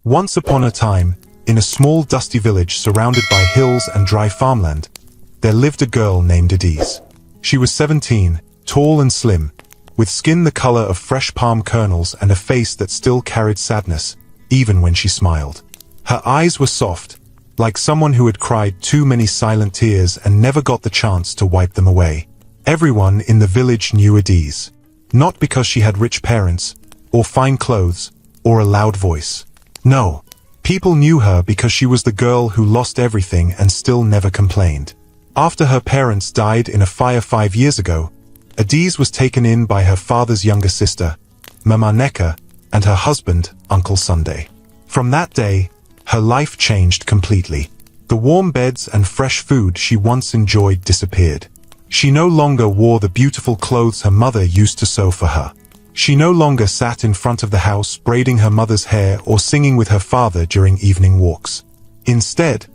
Once upon a time, in a small dusty village surrounded by hills and dry farmland, there lived a girl named Adise. She was 17, tall and slim, with skin the color of fresh palm kernels and a face that still carried sadness, even when she smiled. Her eyes were soft, like someone who had cried too many silent tears and never got the chance to wipe them away. Everyone in the village knew Adise, not because she had rich parents, or fine clothes, or a loud voice. No, people knew her because she was the girl who lost everything and still never complained. After her parents died in a fire 5 years ago, Adise was taken in by her father's younger sister, Mama Neka, and her husband, Uncle Sunday. From that day, her life changed completely. The warm beds and fresh food she once enjoyed disappeared. She no longer wore the beautiful clothes her mother used to sew for her. She no longer sat in front of the house braiding her mother's hair or singing with her father during evening walks. Instead,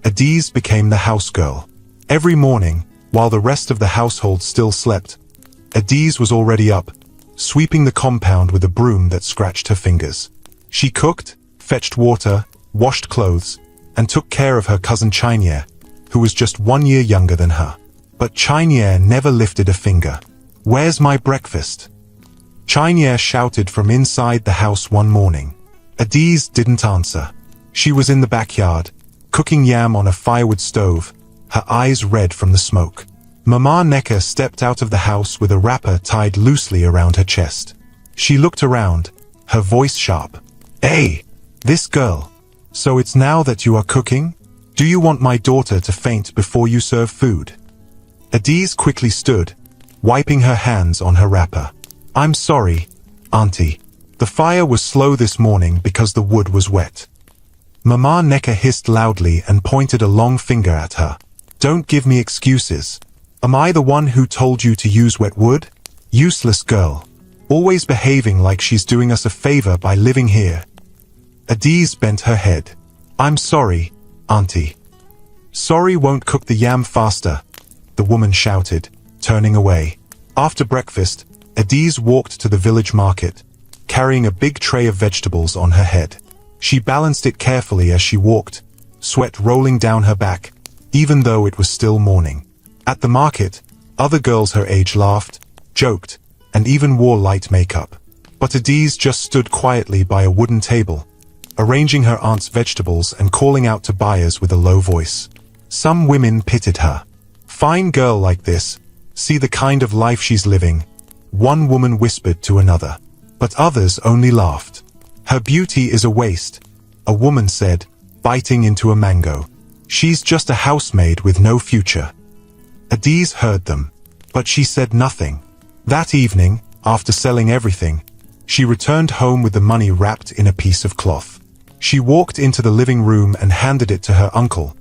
Adise became the house girl. Every morning, while the rest of the household still slept, Adise was already up, sweeping the compound with a broom that scratched her fingers. She cooked, fetched water, washed clothes, and took care of her cousin Chinier, who was just 1 year younger than her. But Chinier never lifted a finger. "Where's my breakfast?" Chinier shouted from inside the house one morning. Adise didn't answer. She was in the backyard, cooking yam on a firewood stove, her eyes red from the smoke. Mama Neka stepped out of the house with a wrapper tied loosely around her chest. She looked around, her voice sharp. "Hey, this girl. So it's now that you are cooking? Do you want my daughter to faint before you serve food?" Adise quickly stood, wiping her hands on her wrapper. "I'm sorry, Auntie. The fire was slow this morning because the wood was wet." Mama Neka hissed loudly and pointed a long finger at her. "Don't give me excuses. Am I the one who told you to use wet wood? Useless girl. Always behaving like she's doing us a favor by living here." Adise bent her head. "I'm sorry, Auntie." "Sorry won't cook the yam faster," the woman shouted, turning away. After breakfast, Adise walked to the village market, carrying a big tray of vegetables on her head. She balanced it carefully as she walked, sweat rolling down her back, even though it was still morning. At the market, other girls her age laughed, joked, and even wore light makeup. But Adise just stood quietly by a wooden table, arranging her aunt's vegetables and calling out to buyers with a low voice. Some women pitied her. "Fine girl like this, see the kind of life she's living," one woman whispered to another. But others only laughed. "Her beauty is a waste," a woman said, biting into a mango. "She's just a housemaid with no future." Adise heard them, but she said nothing. That evening, after selling everything, she returned home with the money wrapped in a piece of cloth. She walked into the living room and handed it to her uncle,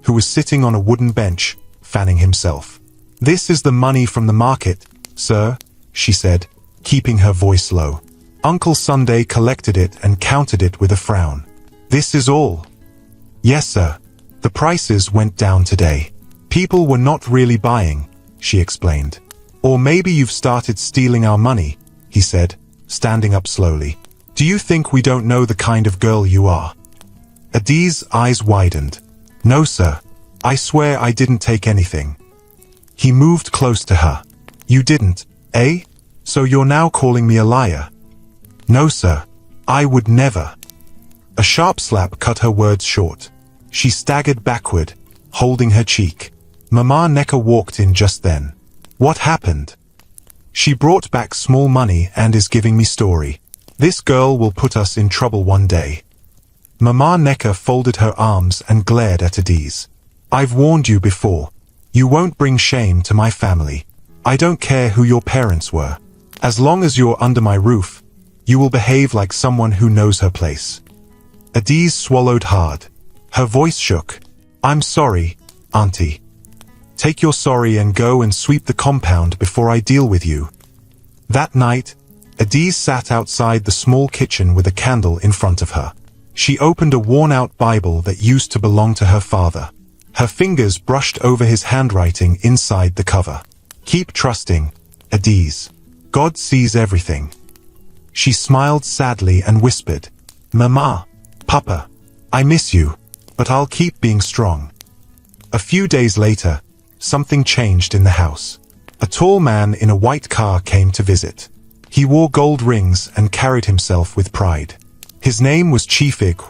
who was sitting on a wooden bench, fanning himself. "This is the money from the market, sir," she said, keeping her voice low. Uncle Sunday collected it and counted it with a frown. "This is all?" "Yes, sir. The prices went down today. People were not really buying," she explained. "Or maybe you've started stealing our money," he said, standing up slowly. "Do you think we don't know the kind of girl you are?" Adise's eyes widened. "No, sir. I swear I didn't take anything." He moved close to her. "You didn't, eh? So you're now calling me a liar?" "No, sir. I would never." A sharp slap cut her words short. She staggered backward, holding her cheek. Mama Neka walked in just then. "What happened?" "She brought back small money and is giving me story. This girl will put us in trouble one day." Mama Neka folded her arms and glared at Adise. "I've warned you before. You won't bring shame to my family. I don't care who your parents were. As long as you're under my roof, you will behave like someone who knows her place." Adise swallowed hard. Her voice shook. "I'm sorry, Auntie. Take your sorry and go and sweep the compound before I deal with you." That night, Adise sat outside the small kitchen with a candle in front of her. She opened a worn-out Bible that used to belong to her father. Her fingers brushed over his handwriting inside the cover. "Keep trusting, Adise. God sees everything." She smiled sadly and whispered, "Mama, Papa, I miss you, but I'll keep being strong. A few days later, something changed in the house. A tall man in a white car came to visit. He wore gold rings and carried himself with pride. His name was Chief Ig,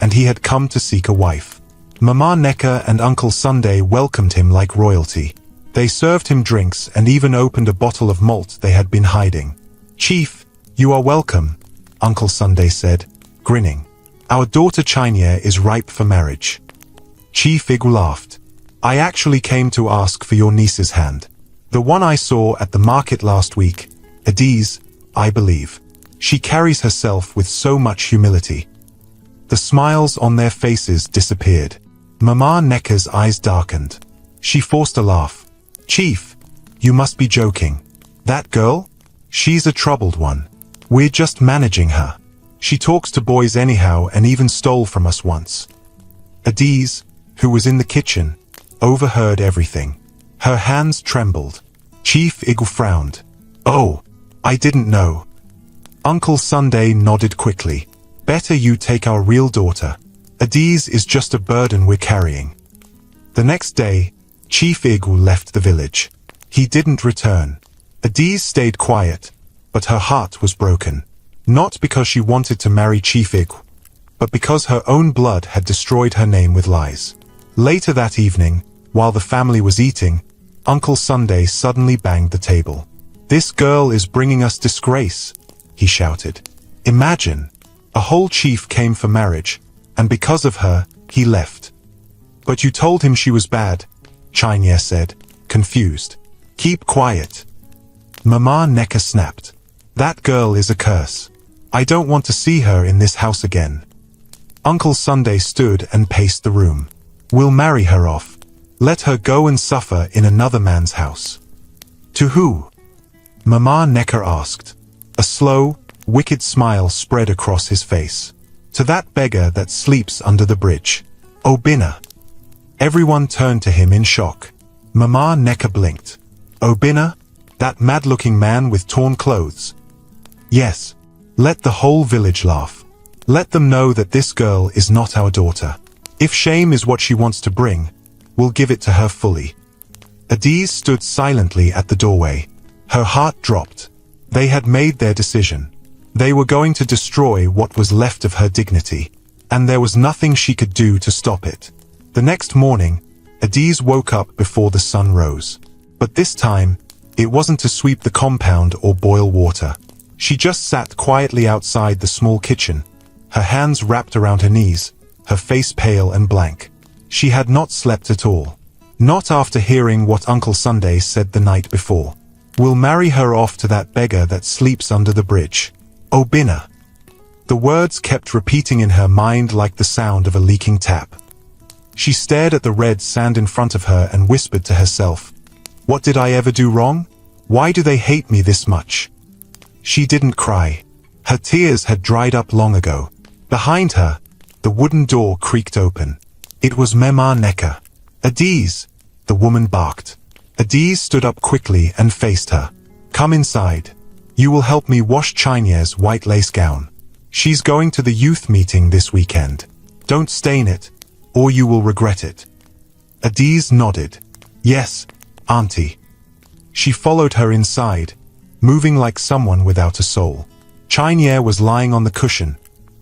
and he had come to seek a wife. Mama Necker and Uncle Sunday welcomed him like royalty. They served him drinks and even opened a bottle of malt they had been hiding. "Chief, you are welcome," Uncle Sunday said, grinning. "Our daughter Chania is ripe for marriage." Chief Ig laughed. "I actually came to ask for your niece's hand. The one I saw at the market last week, Adiz, I believe. She carries herself with so much humility." The smiles on their faces disappeared. Mama Necker's eyes darkened. She forced a laugh. "Chief, you must be joking. That girl? She's a troubled one. We're just managing her. She talks to boys anyhow and even stole from us once." Adiz, who was in the kitchen, overheard everything. Her hands trembled. Chief Ig frowned. "Oh, I didn't know." Uncle Sunday nodded quickly. "Better you take our real daughter. Adiz is just a burden we're carrying." The next day, Chief Ig left the village. He didn't return. Adiz stayed quiet, but her heart was broken. Not because she wanted to marry Chief Ig, but because her own blood had destroyed her name with lies. Later that evening, while the family was eating, Uncle Sunday suddenly banged the table. "This girl is bringing us disgrace," he shouted. "Imagine, a whole chief came for marriage, and because of her, he left." "But you told him she was bad," Chania said, confused. "Keep quiet." Mama Necker snapped. "That girl is a curse. I don't want to see her in this house again." Uncle Sunday stood and paced the room. "We'll marry her off. Let her go and suffer in another man's house." "To who?" Mama Necker asked. A slow, wicked smile spread across his face. "To that beggar that sleeps under the bridge. Obina." Everyone turned to him in shock. Mama Necker blinked. "Obina? That mad-looking man with torn clothes?" "Yes. Let the whole village laugh. Let them know that this girl is not our daughter. If shame is what she wants to bring, we'll give it to her fully." Adiz stood silently at the doorway. Her heart dropped. They had made their decision. They were going to destroy what was left of her dignity, and there was nothing she could do to stop it. The next morning, Adiz woke up before the sun rose. But this time, it wasn't to sweep the compound or boil water. She just sat quietly outside the small kitchen, her hands wrapped around her knees, her face pale and blank. She had not slept at all. Not after hearing what Uncle Sunday said the night before. "We'll marry her off to that beggar that sleeps under the bridge. Obina." The words kept repeating in her mind like the sound of a leaking tap. She stared at the red sand in front of her and whispered to herself, "What did I ever do wrong? Why do they hate me this much?" She didn't cry. Her tears had dried up long ago. Behind her, the wooden door creaked open. It was Mama Necker. "Adiz," the woman barked. Adiz stood up quickly and faced her. "Come inside. You will help me wash Chania's white lace gown. She's going to the youth meeting this weekend. Don't stain it, or you will regret it." Adiz nodded. "Yes, Auntie." She followed her inside, moving like someone without a soul. Chania was lying on the cushion,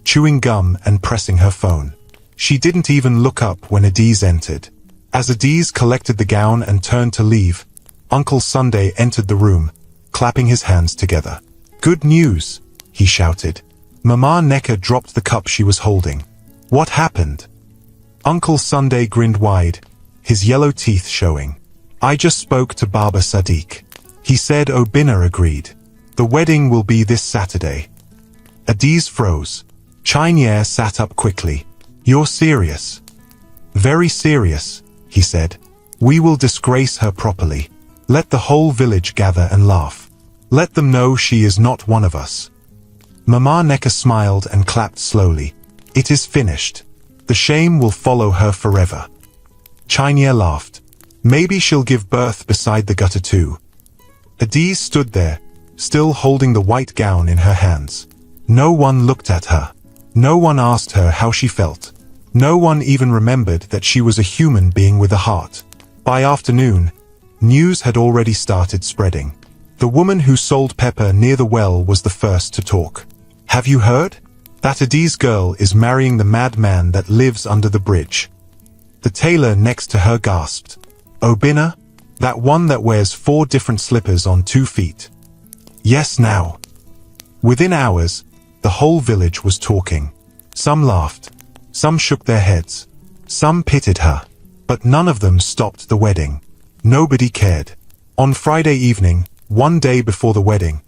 chewing gum and pressing her phone. She didn't even look up when Adiz entered. As Adiz collected the gown and turned to leave, Uncle Sunday entered the room, clapping his hands together. "Good news," he shouted. Mama Necker dropped the cup she was holding. "What happened?" Uncle Sunday grinned wide, his yellow teeth showing. "I just spoke to Baba Sadiq. He said Obina agreed. The wedding will be this Saturday." Adiz froze. Chania sat up quickly. "You're serious?" "Very serious," he said. "We will disgrace her properly. Let the whole village gather and laugh. Let them know she is not one of us." Mama Necker smiled and clapped slowly. "It is finished. The shame will follow her forever." Chania laughed. "Maybe she'll give birth beside the gutter too." Adiz stood there, still holding the white gown in her hands. No one looked at her. No one asked her how she felt. No one even remembered that she was a human being with a heart. By afternoon, news had already started spreading. The woman who sold pepper near the well was the first to talk. "Have you heard? That Adi's girl is marrying the madman that lives under the bridge." The tailor next to her gasped. "Obina? That one that wears 4 different slippers on 2 feet?" "Yes, now." Within hours, the whole village was talking. Some laughed. Some shook their heads. Some pitied her. But none of them stopped the wedding. Nobody cared. On Friday evening, one day before the wedding,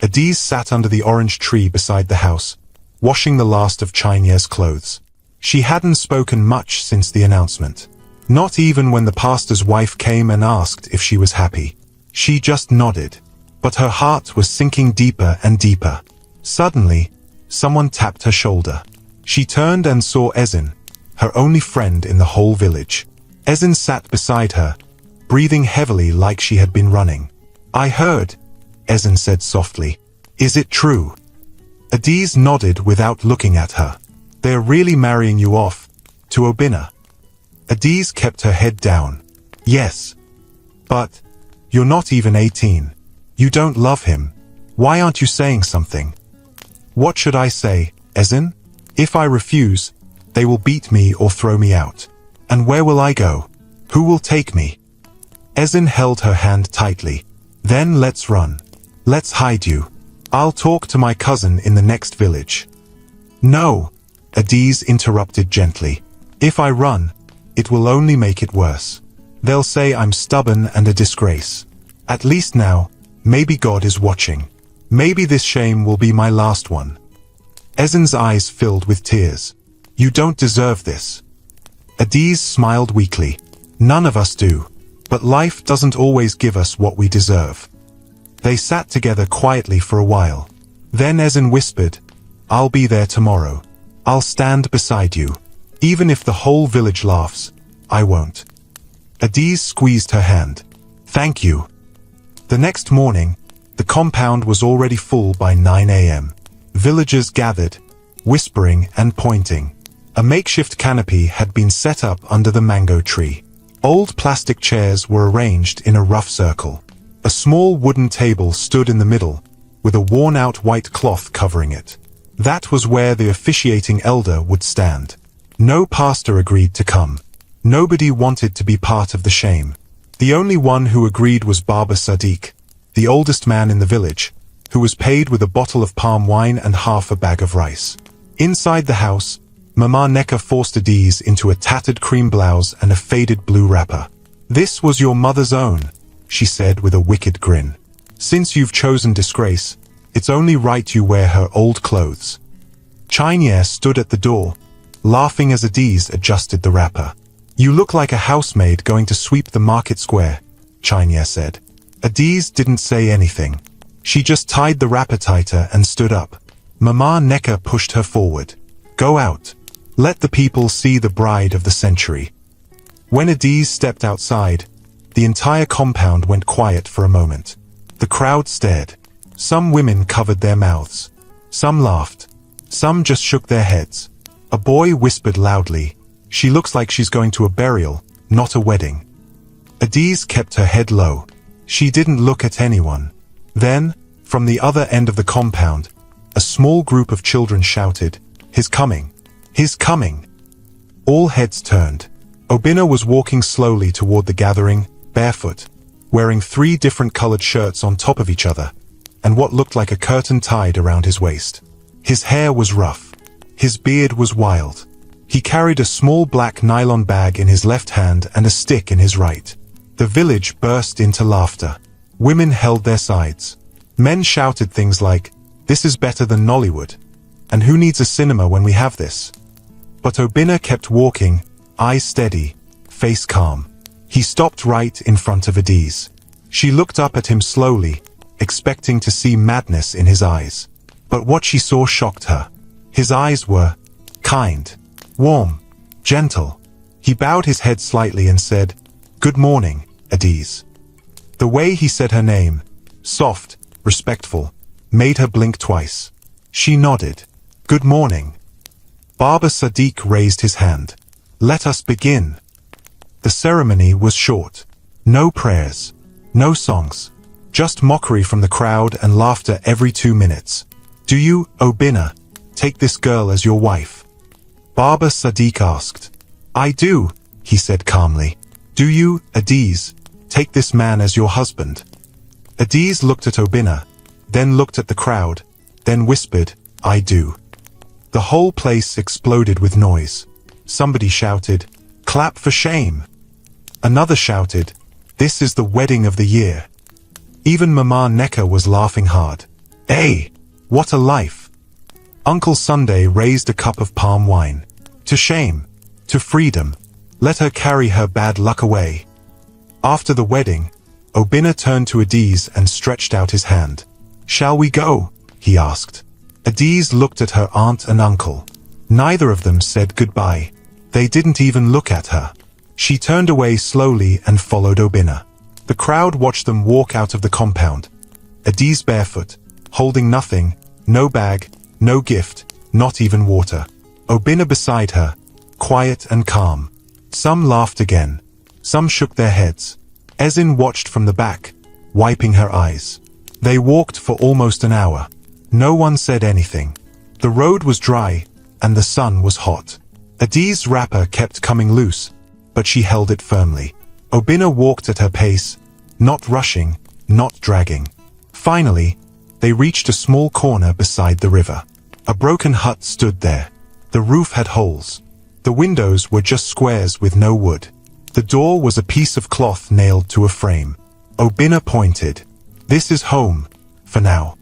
Adiz sat under the orange tree beside the house, washing the last of Chinya's clothes. She hadn't spoken much since the announcement. Not even when the pastor's wife came and asked if she was happy. She just nodded. But her heart was sinking deeper and deeper. Suddenly, someone tapped her shoulder. She turned and saw Ezin, her only friend in the whole village. Ezin sat beside her, breathing heavily like she had been running. "I heard," Ezin said softly. "Is it true?" Adiz nodded without looking at her. "They're really marrying you off to Obina." Adiz kept her head down. "Yes. But you're not even 18. You don't love him. Why aren't you saying something?" "What should I say, Ezin? If I refuse, they will beat me or throw me out. And where will I go? Who will take me?" Ezin held her hand tightly. "Then let's run. Let's hide you. I'll talk to my cousin in the next village." "No," Adiz interrupted gently. "If I run, it will only make it worse. They'll say I'm stubborn and a disgrace. At least now, maybe God is watching. Maybe this shame will be my last one." Ezin's eyes filled with tears. "You don't deserve this." Adiz smiled weakly. "None of us do. But life doesn't always give us what we deserve." They sat together quietly for a while. Then Ezin whispered, "I'll be there tomorrow. I'll stand beside you. Even if the whole village laughs, I won't." Adiz squeezed her hand. "Thank you." The next morning, the compound was already full by 9 a.m. Villagers gathered, whispering and pointing. A makeshift canopy had been set up under the mango tree. Old plastic chairs were arranged in a rough circle. A small wooden table stood in the middle, with a worn-out white cloth covering it. That was where the officiating elder would stand. No pastor agreed to come. Nobody wanted to be part of the shame. The only one who agreed was Baba Sadiq, the oldest man in the village, who was paid with a bottle of palm wine and half a bag of rice. Inside the house, Mama Neka forced Adiz into a tattered cream blouse and a faded blue wrapper. "This was your mother's own," she said with a wicked grin. "Since you've chosen disgrace, it's only right you wear her old clothes." Chinya stood at the door, laughing as Adiz adjusted the wrapper. "You look like a housemaid going to sweep the market square," Chinya said. Adiz didn't say anything. She just tied the wrapper tighter and stood up. Mama Neka pushed her forward. "Go out. Let the people see the bride of the century." When Adiz stepped outside, the entire compound went quiet for a moment. The crowd stared. Some women covered their mouths. Some laughed. Some just shook their heads. A boy whispered loudly, "She looks like she's going to a burial, not a wedding." Adiz kept her head low. She didn't look at anyone. Then, from the other end of the compound, a small group of children shouted, "He's coming! He's coming!" All heads turned. Obina was walking slowly toward the gathering, barefoot, wearing 3 different colored shirts on top of each other, and what looked like a curtain tied around his waist. His hair was rough. His beard was wild. He carried a small black nylon bag in his left hand and a stick in his right. The village burst into laughter. Women held their sides. Men shouted things like, "This is better than Nollywood. And who needs a cinema when we have this?" But Obina kept walking, eyes steady, face calm. He stopped right in front of Adiz. She looked up at him slowly, expecting to see madness in his eyes. But what she saw shocked her. His eyes were kind, warm, gentle. He bowed his head slightly and said, "Good morning, Adiz." The way he said her name, soft, respectful, made her blink twice. She nodded. "Good morning." Baba Sadiq raised his hand. Let us begin. The ceremony was short. No prayers. No songs. Just mockery from the crowd and laughter every 2 minutes. Do you, Obina, take this girl as your wife? Baba Sadiq asked. I do, he said calmly. Do you, Adiz, take this man as your husband? Adiz looked at Obina, then looked at the crowd, then whispered, I do. The whole place exploded with noise. Somebody shouted, clap for shame. Another shouted, this is the wedding of the year. Even Mama Neka was laughing hard. Hey, what a life. Uncle Sunday raised a cup of palm wine. To shame. To freedom. Let her carry her bad luck away. After the wedding, Obina turned to Adiz and stretched out his hand. Shall we go? He asked. Adiz looked at her aunt and uncle. Neither of them said goodbye. They didn't even look at her. She turned away slowly and followed Obina. The crowd watched them walk out of the compound. Adiz barefoot, holding nothing, no bag, no gift, not even water. Obina beside her, quiet and calm. Some laughed again. Some shook their heads. Ezin watched from the back, wiping her eyes. They walked for almost an hour. No one said anything. The road was dry, and the sun was hot. Adiz's wrapper kept coming loose, but she held it firmly. Obina walked at her pace, not rushing, not dragging. Finally, they reached a small corner beside the river. A broken hut stood there. The roof had holes. The windows were just squares with no wood. The door was a piece of cloth nailed to a frame. Obina pointed. This is home, for now.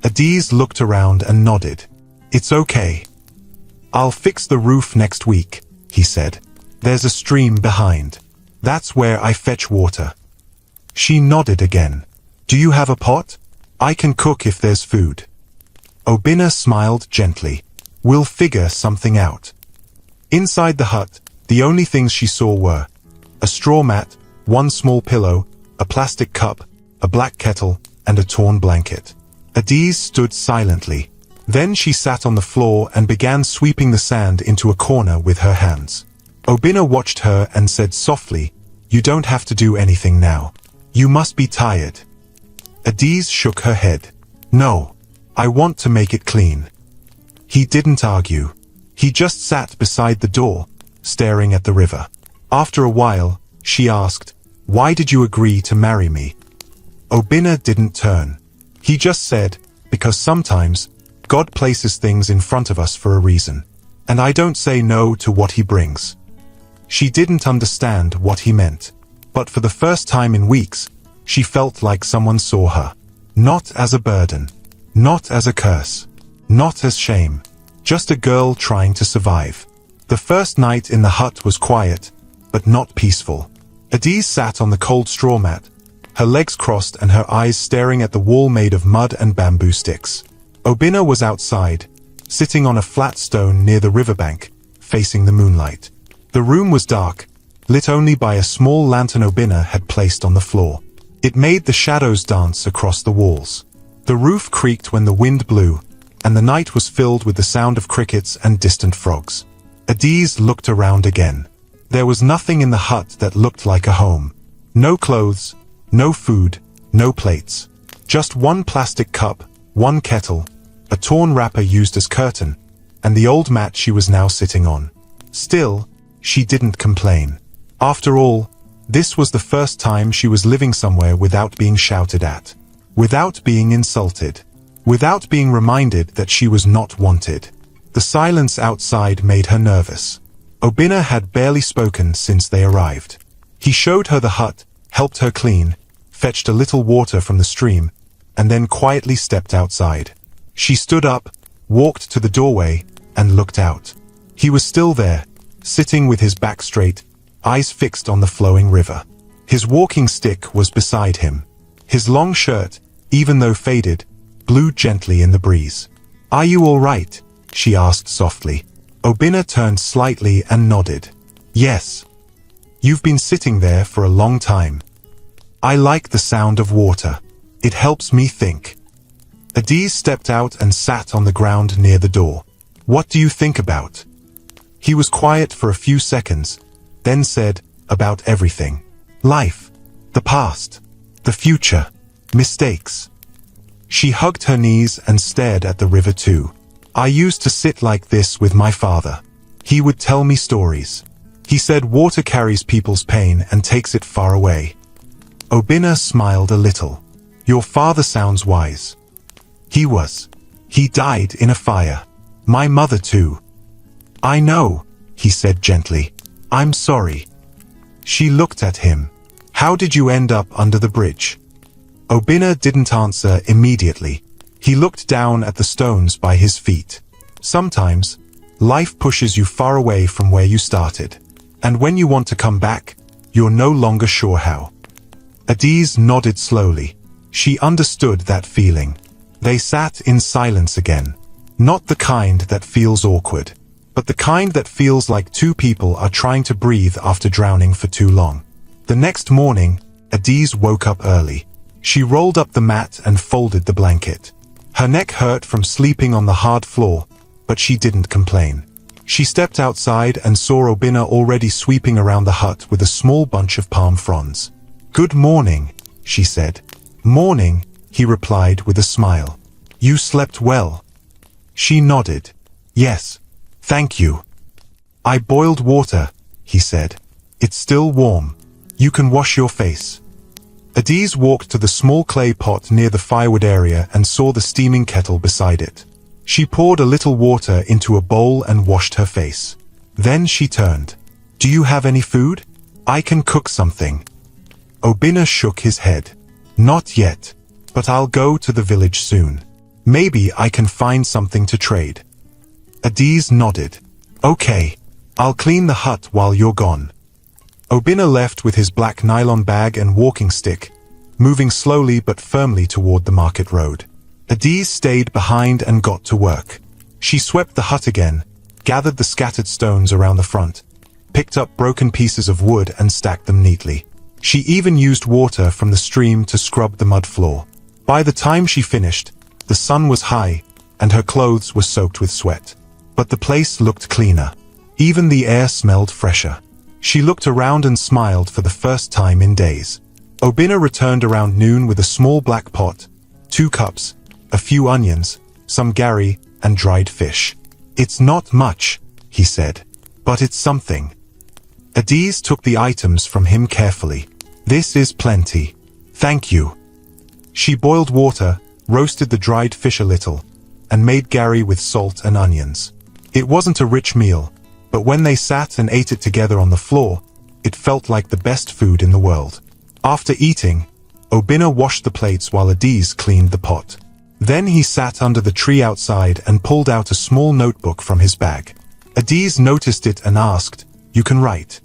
Adiz looked around and nodded. It's okay. I'll fix the roof next week, he said. There's a stream behind. That's where I fetch water. She nodded again. Do you have a pot? I can cook if there's food. Obina smiled gently. We'll figure something out. Inside the hut, the only things she saw were a straw mat, one small pillow, a plastic cup, a black kettle, and a torn blanket. Adiz stood silently. Then she sat on the floor and began sweeping the sand into a corner with her hands. Obina watched her and said softly, You don't have to do anything now. You must be tired. Adiz shook her head. No, I want to make it clean. He didn't argue. He just sat beside the door, staring at the river. After a while, she asked, Why did you agree to marry me? Obina didn't turn. He just said, Because sometimes, God places things in front of us for a reason. And I don't say no to what he brings. She didn't understand what he meant. But for the first time in weeks, she felt like someone saw her. Not as a burden. Not as a curse. Not as shame. Just a girl trying to survive. The first night in the hut was quiet, but not peaceful. Adiz sat on the cold straw mat, her legs crossed and her eyes staring at the wall made of mud and bamboo sticks. Obina was outside, sitting on a flat stone near the riverbank, facing the moonlight. The room was dark, lit only by a small lantern Obina had placed on the floor. It made the shadows dance across the walls. The roof creaked when the wind blew, and the night was filled with the sound of crickets and distant frogs. Adiz looked around again. There was nothing in the hut that looked like a home. No clothes, no food, no plates. Just one plastic cup, one kettle, a torn wrapper used as curtain, and the old mat she was now sitting on. Still, she didn't complain. After all, this was the first time she was living somewhere without being shouted at, without being insulted, without being reminded that she was not wanted. The silence outside made her nervous. Obina had barely spoken since they arrived. He showed her the hut, helped her clean, fetched a little water from the stream, and then quietly stepped outside. She stood up, walked to the doorway, and looked out. He was still there, sitting with his back straight, eyes fixed on the flowing river. His walking stick was beside him. His long shirt, even though faded, blew gently in the breeze. Are you all right? She asked softly. Obina turned slightly and nodded. Yes. You've been sitting there for a long time. I like the sound of water. It helps me think. Adiz stepped out and sat on the ground near the door. What do you think about? He was quiet for a few seconds, then said, about everything. Life, the past, the future, mistakes. She hugged her knees and stared at the river too. I used to sit like this with my father. He would tell me stories. He said water carries people's pain and takes it far away. Obinna smiled a little. Your father sounds wise. He was. He died in a fire. My mother too. I know, he said gently. I'm sorry. She looked at him. How did you end up under the bridge? Obinna didn't answer immediately. He looked down at the stones by his feet. Sometimes, life pushes you far away from where you started. And when you want to come back, you're no longer sure how. Adiz nodded slowly. She understood that feeling. They sat in silence again. Not the kind that feels awkward, but the kind that feels like two people are trying to breathe after drowning for too long. The next morning, Adiz woke up early. She rolled up the mat and folded the blanket. Her neck hurt from sleeping on the hard floor, but she didn't complain. She stepped outside and saw Obinna already sweeping around the hut with a small bunch of palm fronds. Good morning, she said. Morning, he replied with a smile. You slept well? She nodded. Yes, thank you. I boiled water, he said. It's still warm. You can wash your face. Adiz walked to the small clay pot near the firewood area and saw the steaming kettle beside it. She poured a little water into a bowl and washed her face. Then she turned. Do you have any food? I can cook something. Obinna shook his head. Not yet, but I'll go to the village soon. Maybe I can find something to trade. Adiz nodded. Okay, I'll clean the hut while you're gone. Obinna left with his black nylon bag and walking stick, moving slowly but firmly toward the market road. Adiz stayed behind and got to work. She swept the hut again, gathered the scattered stones around the front, picked up broken pieces of wood and stacked them neatly. She even used water from the stream to scrub the mud floor. By the time she finished, the sun was high, and her clothes were soaked with sweat. But the place looked cleaner. Even the air smelled fresher. She looked around and smiled for the first time in days. Obinna returned around noon with a small black pot, 2 cups, a few onions, some gari, and dried fish. It's not much, he said, but it's something. Adiz took the items from him carefully. This is plenty. Thank you. She boiled water, roasted the dried fish a little, and made gari with salt and onions. It wasn't a rich meal, but when they sat and ate it together on the floor, it felt like the best food in the world. After eating, Obinna washed the plates while Adiz cleaned the pot. Then he sat under the tree outside and pulled out a small notebook from his bag. Adiz noticed it and asked, You can write?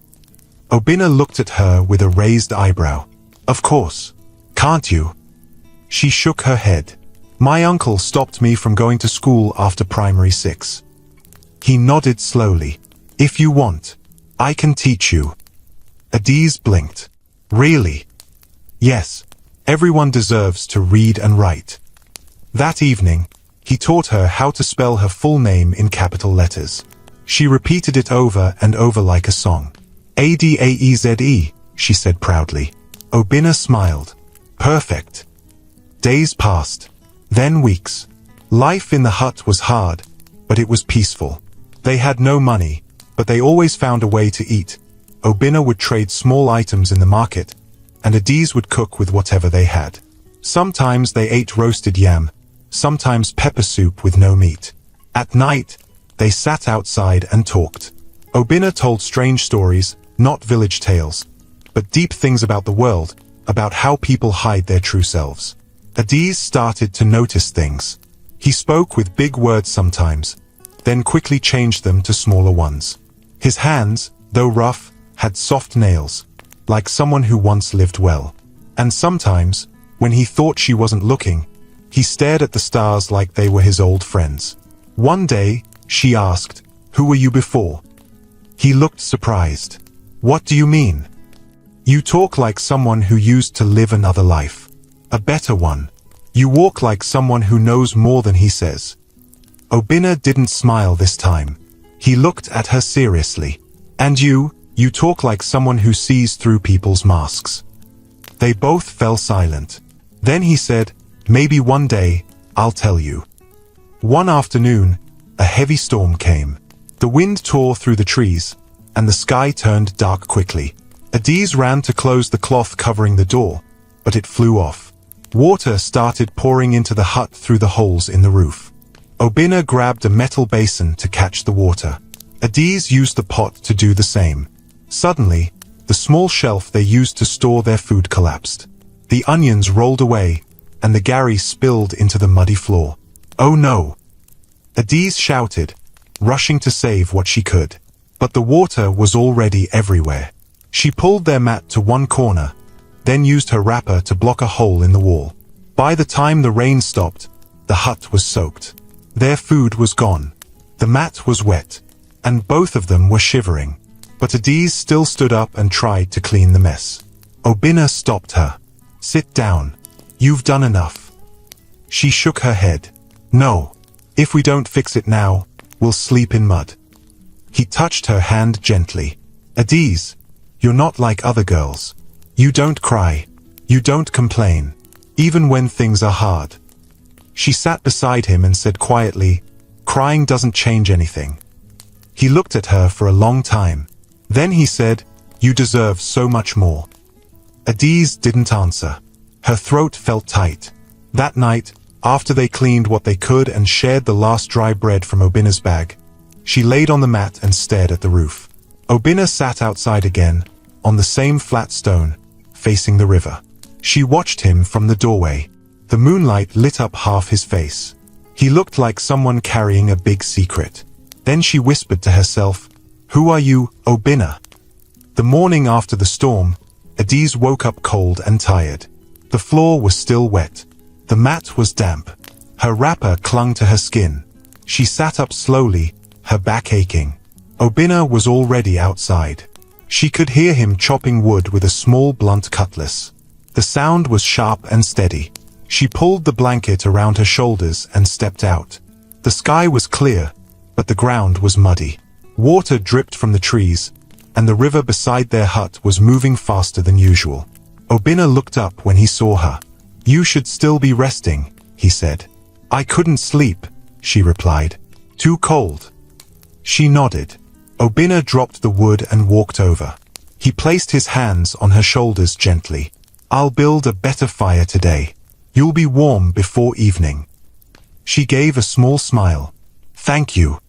Obinna looked at her with a raised eyebrow. Of course. Can't you? She shook her head. My uncle stopped me from going to school after primary 6. He nodded slowly. If you want, I can teach you. Adiz blinked. Really? Yes, everyone deserves to read and write. That evening, he taught her how to spell her full name in capital letters. She repeated it over and over like a song. Adaeze, she said proudly. Obinna smiled. Perfect. Days passed. Then weeks. Life in the hut was hard, but it was peaceful. They had no money, but they always found a way to eat. Obinna would trade small items in the market, and Adiz would cook with whatever they had. Sometimes they ate roasted yam, sometimes pepper soup with no meat. At night, they sat outside and talked. Obinna told strange stories, not village tales, but deep things about the world, about how people hide their true selves. Adiz started to notice things. He spoke with big words sometimes, then quickly changed them to smaller ones. His hands, though rough, had soft nails, like someone who once lived well. And sometimes, when he thought she wasn't looking, he stared at the stars like they were his old friends. One day, she asked, Who were you before? He looked surprised. What do you mean? You talk like someone who used to live another life. A better one. You walk like someone who knows more than he says. Obinna didn't smile this time. He looked at her seriously. And you talk like someone who sees through people's masks. They both fell silent. Then he said, maybe one day, I'll tell you. One afternoon, a heavy storm came. The wind tore through the trees, and the sky turned dark quickly. Adiz ran to close the cloth covering the door, but it flew off. Water started pouring into the hut through the holes in the roof. Obinna grabbed a metal basin to catch the water. Adiz used the pot to do the same. Suddenly, the small shelf they used to store their food collapsed. The onions rolled away, and the gari spilled into the muddy floor. Oh no! Adiz shouted, rushing to save what she could. But the water was already everywhere. She pulled their mat to one corner, then used her wrapper to block a hole in the wall. By the time the rain stopped, the hut was soaked. Their food was gone. The mat was wet, and both of them were shivering. But Adiz still stood up and tried to clean the mess. Obinna stopped her. Sit down. You've done enough. She shook her head. No. If we don't fix it now, we'll sleep in mud. He touched her hand gently. Adiz, you're not like other girls. You don't cry. You don't complain. Even when things are hard. She sat beside him and said quietly, crying doesn't change anything. He looked at her for a long time. Then he said, you deserve so much more. Adiz didn't answer. Her throat felt tight. That night, after they cleaned what they could and shared the last dry bread from Obinna's bag, she laid on the mat and stared at the roof. Obinna sat outside again, on the same flat stone, facing the river. She watched him from the doorway. The moonlight lit up half his face. He looked like someone carrying a big secret. Then she whispered to herself, who are you, Obinna? The morning after the storm, Adiz woke up cold and tired. The floor was still wet. The mat was damp. Her wrapper clung to her skin. She sat up slowly, her back aching. Obinna was already outside. She could hear him chopping wood with a small blunt cutlass. The sound was sharp and steady. She pulled the blanket around her shoulders and stepped out. The sky was clear, but the ground was muddy. Water dripped from the trees, and the river beside their hut was moving faster than usual. Obinna looked up when he saw her. You should still be resting, he said. I couldn't sleep, she replied. Too cold. She nodded. Obinna dropped the wood and walked over. He placed his hands on her shoulders gently. I'll build a better fire today. You'll be warm before evening. She gave a small smile. Thank you.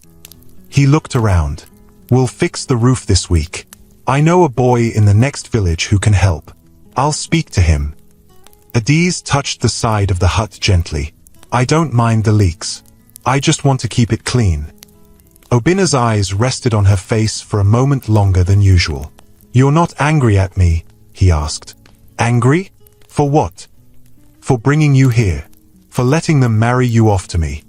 He looked around. We'll fix the roof this week. I know a boy in the next village who can help. I'll speak to him. Adiz touched the side of the hut gently. I don't mind the leaks. I just want to keep it clean. Obinna's eyes rested on her face for a moment longer than usual. You're not angry at me, he asked. Angry? For what? For bringing you here. For letting them marry you off to me.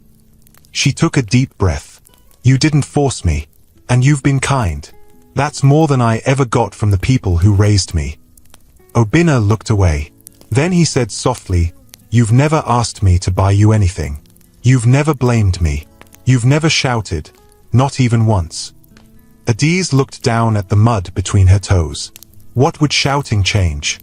She took a deep breath. You didn't force me. And you've been kind. That's more than I ever got from the people who raised me. Obinna looked away. Then he said softly, You've never asked me to buy you anything. You've never blamed me. You've never shouted. Not even once. Adiz looked down at the mud between her toes. What would shouting change?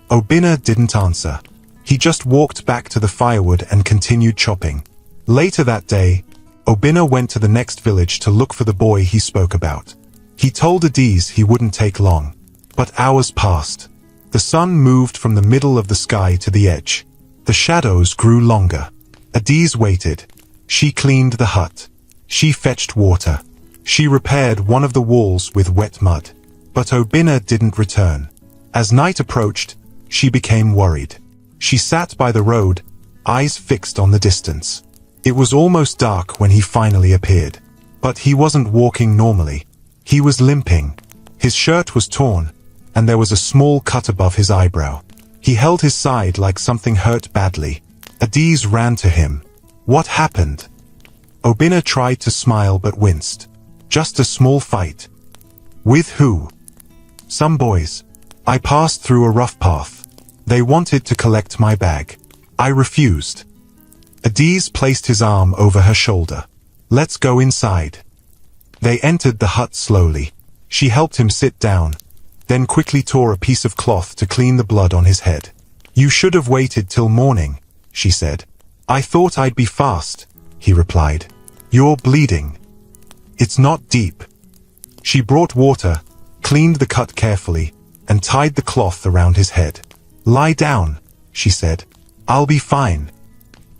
Obinna didn't answer. He just walked back to the firewood and continued chopping. Later that day, Obinna went to the next village to look for the boy he spoke about. He told Adiz he wouldn't take long. But hours passed. The sun moved from the middle of the sky to the edge. The shadows grew longer. Adiz waited. She cleaned the hut. She fetched water. She repaired one of the walls with wet mud. But Obinna didn't return. As night approached, she became worried. She sat by the road, eyes fixed on the distance. It was almost dark when he finally appeared. But he wasn't walking normally. He was limping. His shirt was torn, and there was a small cut above his eyebrow. He held his side like something hurt badly. Adiz ran to him. What happened? Obinna tried to smile but winced. Just a small fight. With who? Some boys. I passed through a rough path. They wanted to collect my bag. I refused. Adiz placed his arm over her shoulder. Let's go inside. They entered the hut slowly. She helped him sit down, then quickly tore a piece of cloth to clean the blood on his head. You should have waited till morning, she said. I thought I'd be fast, he replied. You're bleeding. It's not deep. She brought water, cleaned the cut carefully, and tied the cloth around his head. Lie down, she said. I'll be fine.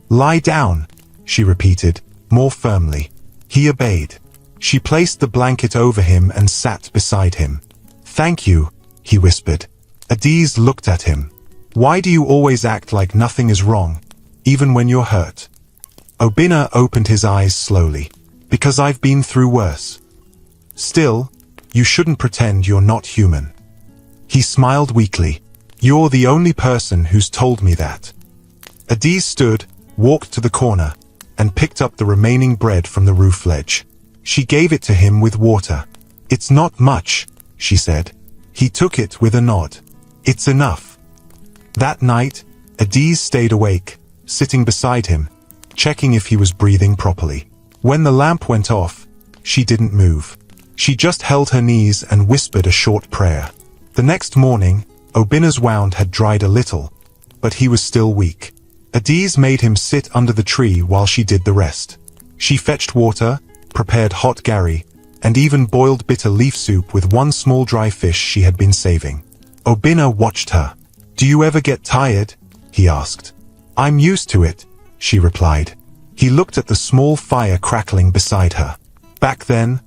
Lie down, she repeated, more firmly. He obeyed. She placed the blanket over him and sat beside him. Thank you, he whispered. Adiz looked at him. Why do you always act like nothing is wrong, even when you're hurt? Obinna opened his eyes slowly. Because I've been through worse. Still, you shouldn't pretend you're not human. He smiled weakly. You're the only person who's told me that. Adiz stood, walked to the corner, and picked up the remaining bread from the roof ledge. She gave it to him with water. It's not much, she said. He took it with a nod. It's enough. That night, Adiz stayed awake, sitting beside him, checking if he was breathing properly. When the lamp went off, she didn't move. She just held her knees and whispered a short prayer. The next morning, Obinna's wound had dried a little, but he was still weak. Adiz made him sit under the tree while she did the rest. She fetched water, prepared hot gari, and even boiled bitter leaf soup with one small dry fish she had been saving. Obinna watched her. Do you ever get tired? He asked. I'm used to it, she replied. He looked at the small fire crackling beside her. Back then,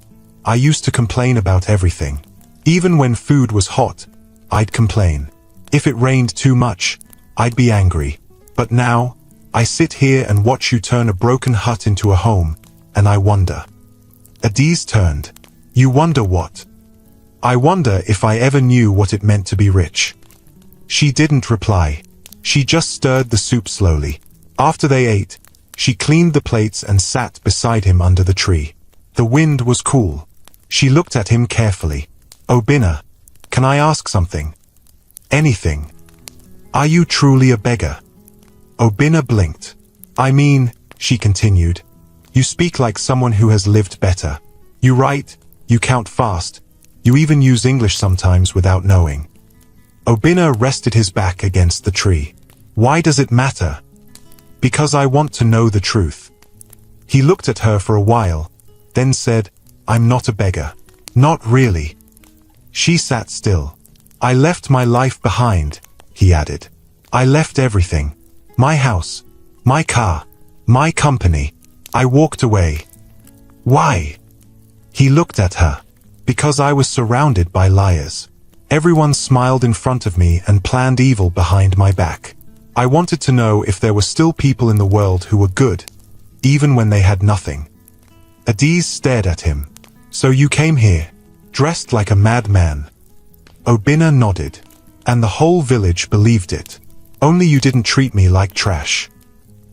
I used to complain about everything. Even when food was hot, I'd complain. If it rained too much, I'd be angry. But now, I sit here and watch you turn a broken hut into a home, and I wonder. Adiz turned. You wonder what? I wonder if I ever knew what it meant to be rich. She didn't reply. She just stirred the soup slowly. After they ate, she cleaned the plates and sat beside him under the tree. The wind was cool. She looked at him carefully. Obinna, can I ask something? Anything. Are you truly a beggar? Obinna blinked. I mean, she continued, you speak like someone who has lived better. You write, you count fast, you even use English sometimes without knowing. Obinna rested his back against the tree. Why does it matter? Because I want to know the truth. He looked at her for a while, then said, I'm not a beggar. Not really. She sat still. I left my life behind, he added. I left everything. My house, my car, my company. I walked away. Why? He looked at her. Because I was surrounded by liars. Everyone smiled in front of me and planned evil behind my back. I wanted to know if there were still people in the world who were good, even when they had nothing. Adiz stared at him. So you came here, dressed like a madman. Obinna nodded. And the whole village believed it. Only you didn't treat me like trash.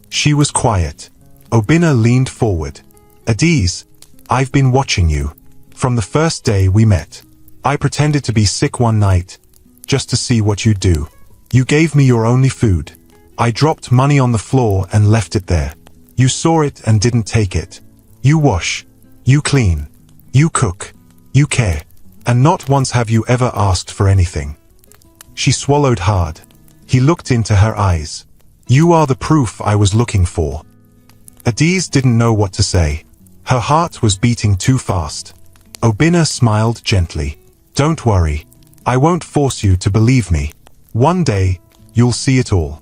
She was quiet. Obinna leaned forward. Adiz, I've been watching you. From the first day we met. I pretended to be sick one night, just to see what you'd do. You gave me your only food. I dropped money on the floor and left it there. You saw it and didn't take it. You wash. You clean. You cook. You care. And not once have you ever asked for anything. She swallowed hard. He looked into her eyes. You are the proof I was looking for. Adiz didn't know what to say. Her heart was beating too fast. Obinna smiled gently. Don't worry. I won't force you to believe me. One day, you'll see it all.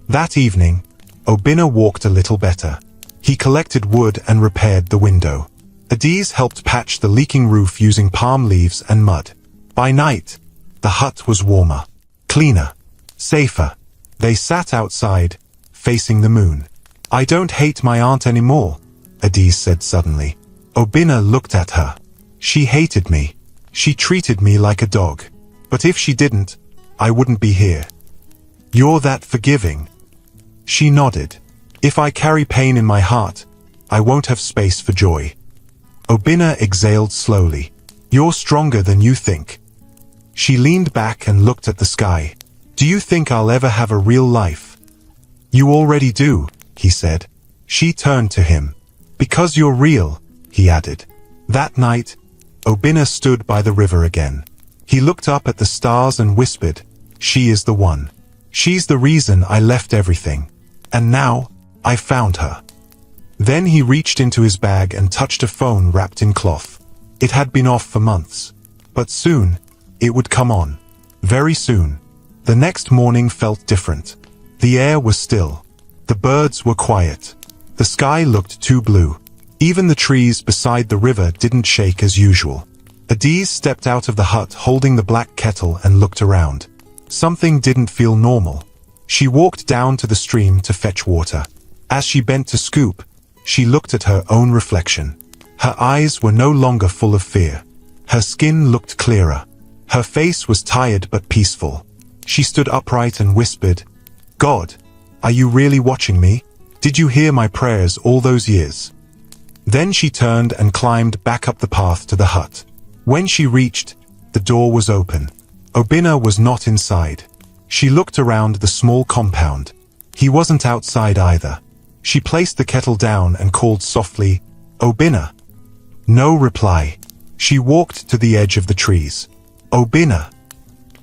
That evening, Obinna walked a little better. He collected wood and repaired the window. Adiz helped patch the leaking roof using palm leaves and mud. By night, the hut was warmer, cleaner, safer. They sat outside, facing the moon. I don't hate my aunt anymore, Adiz said suddenly. Obinna looked at her. She hated me. She treated me like a dog. But if she didn't, I wouldn't be here. You're that forgiving. She nodded. If I carry pain in my heart, I won't have space for joy. Obinna exhaled slowly. You're stronger than you think. She leaned back and looked at the sky. Do you think I'll ever have a real life? You already do, he said. She turned to him. Because you're real, he added. That night, Obinna stood by the river again. He looked up at the stars and whispered, "She is the one. She's the reason I left everything. And now, I found her." Then he reached into his bag and touched a phone wrapped in cloth. It had been off for months. But soon, it would come on. Very soon. The next morning felt different. The air was still. The birds were quiet. The sky looked too blue. Even the trees beside the river didn't shake as usual. Adiz stepped out of the hut holding the black kettle and looked around. Something didn't feel normal. She walked down to the stream to fetch water. As she bent to scoop, she looked at her own reflection. Her eyes were no longer full of fear. Her skin looked clearer. Her face was tired but peaceful. She stood upright and whispered, "God, are you really watching me? Did you hear my prayers all those years?" Then she turned and climbed back up the path to the hut. When she reached, the door was open. Obinna was not inside. She looked around the small compound. He wasn't outside either. She placed the kettle down and called softly, "Obinna." No reply. She walked to the edge of the trees. "Obinna."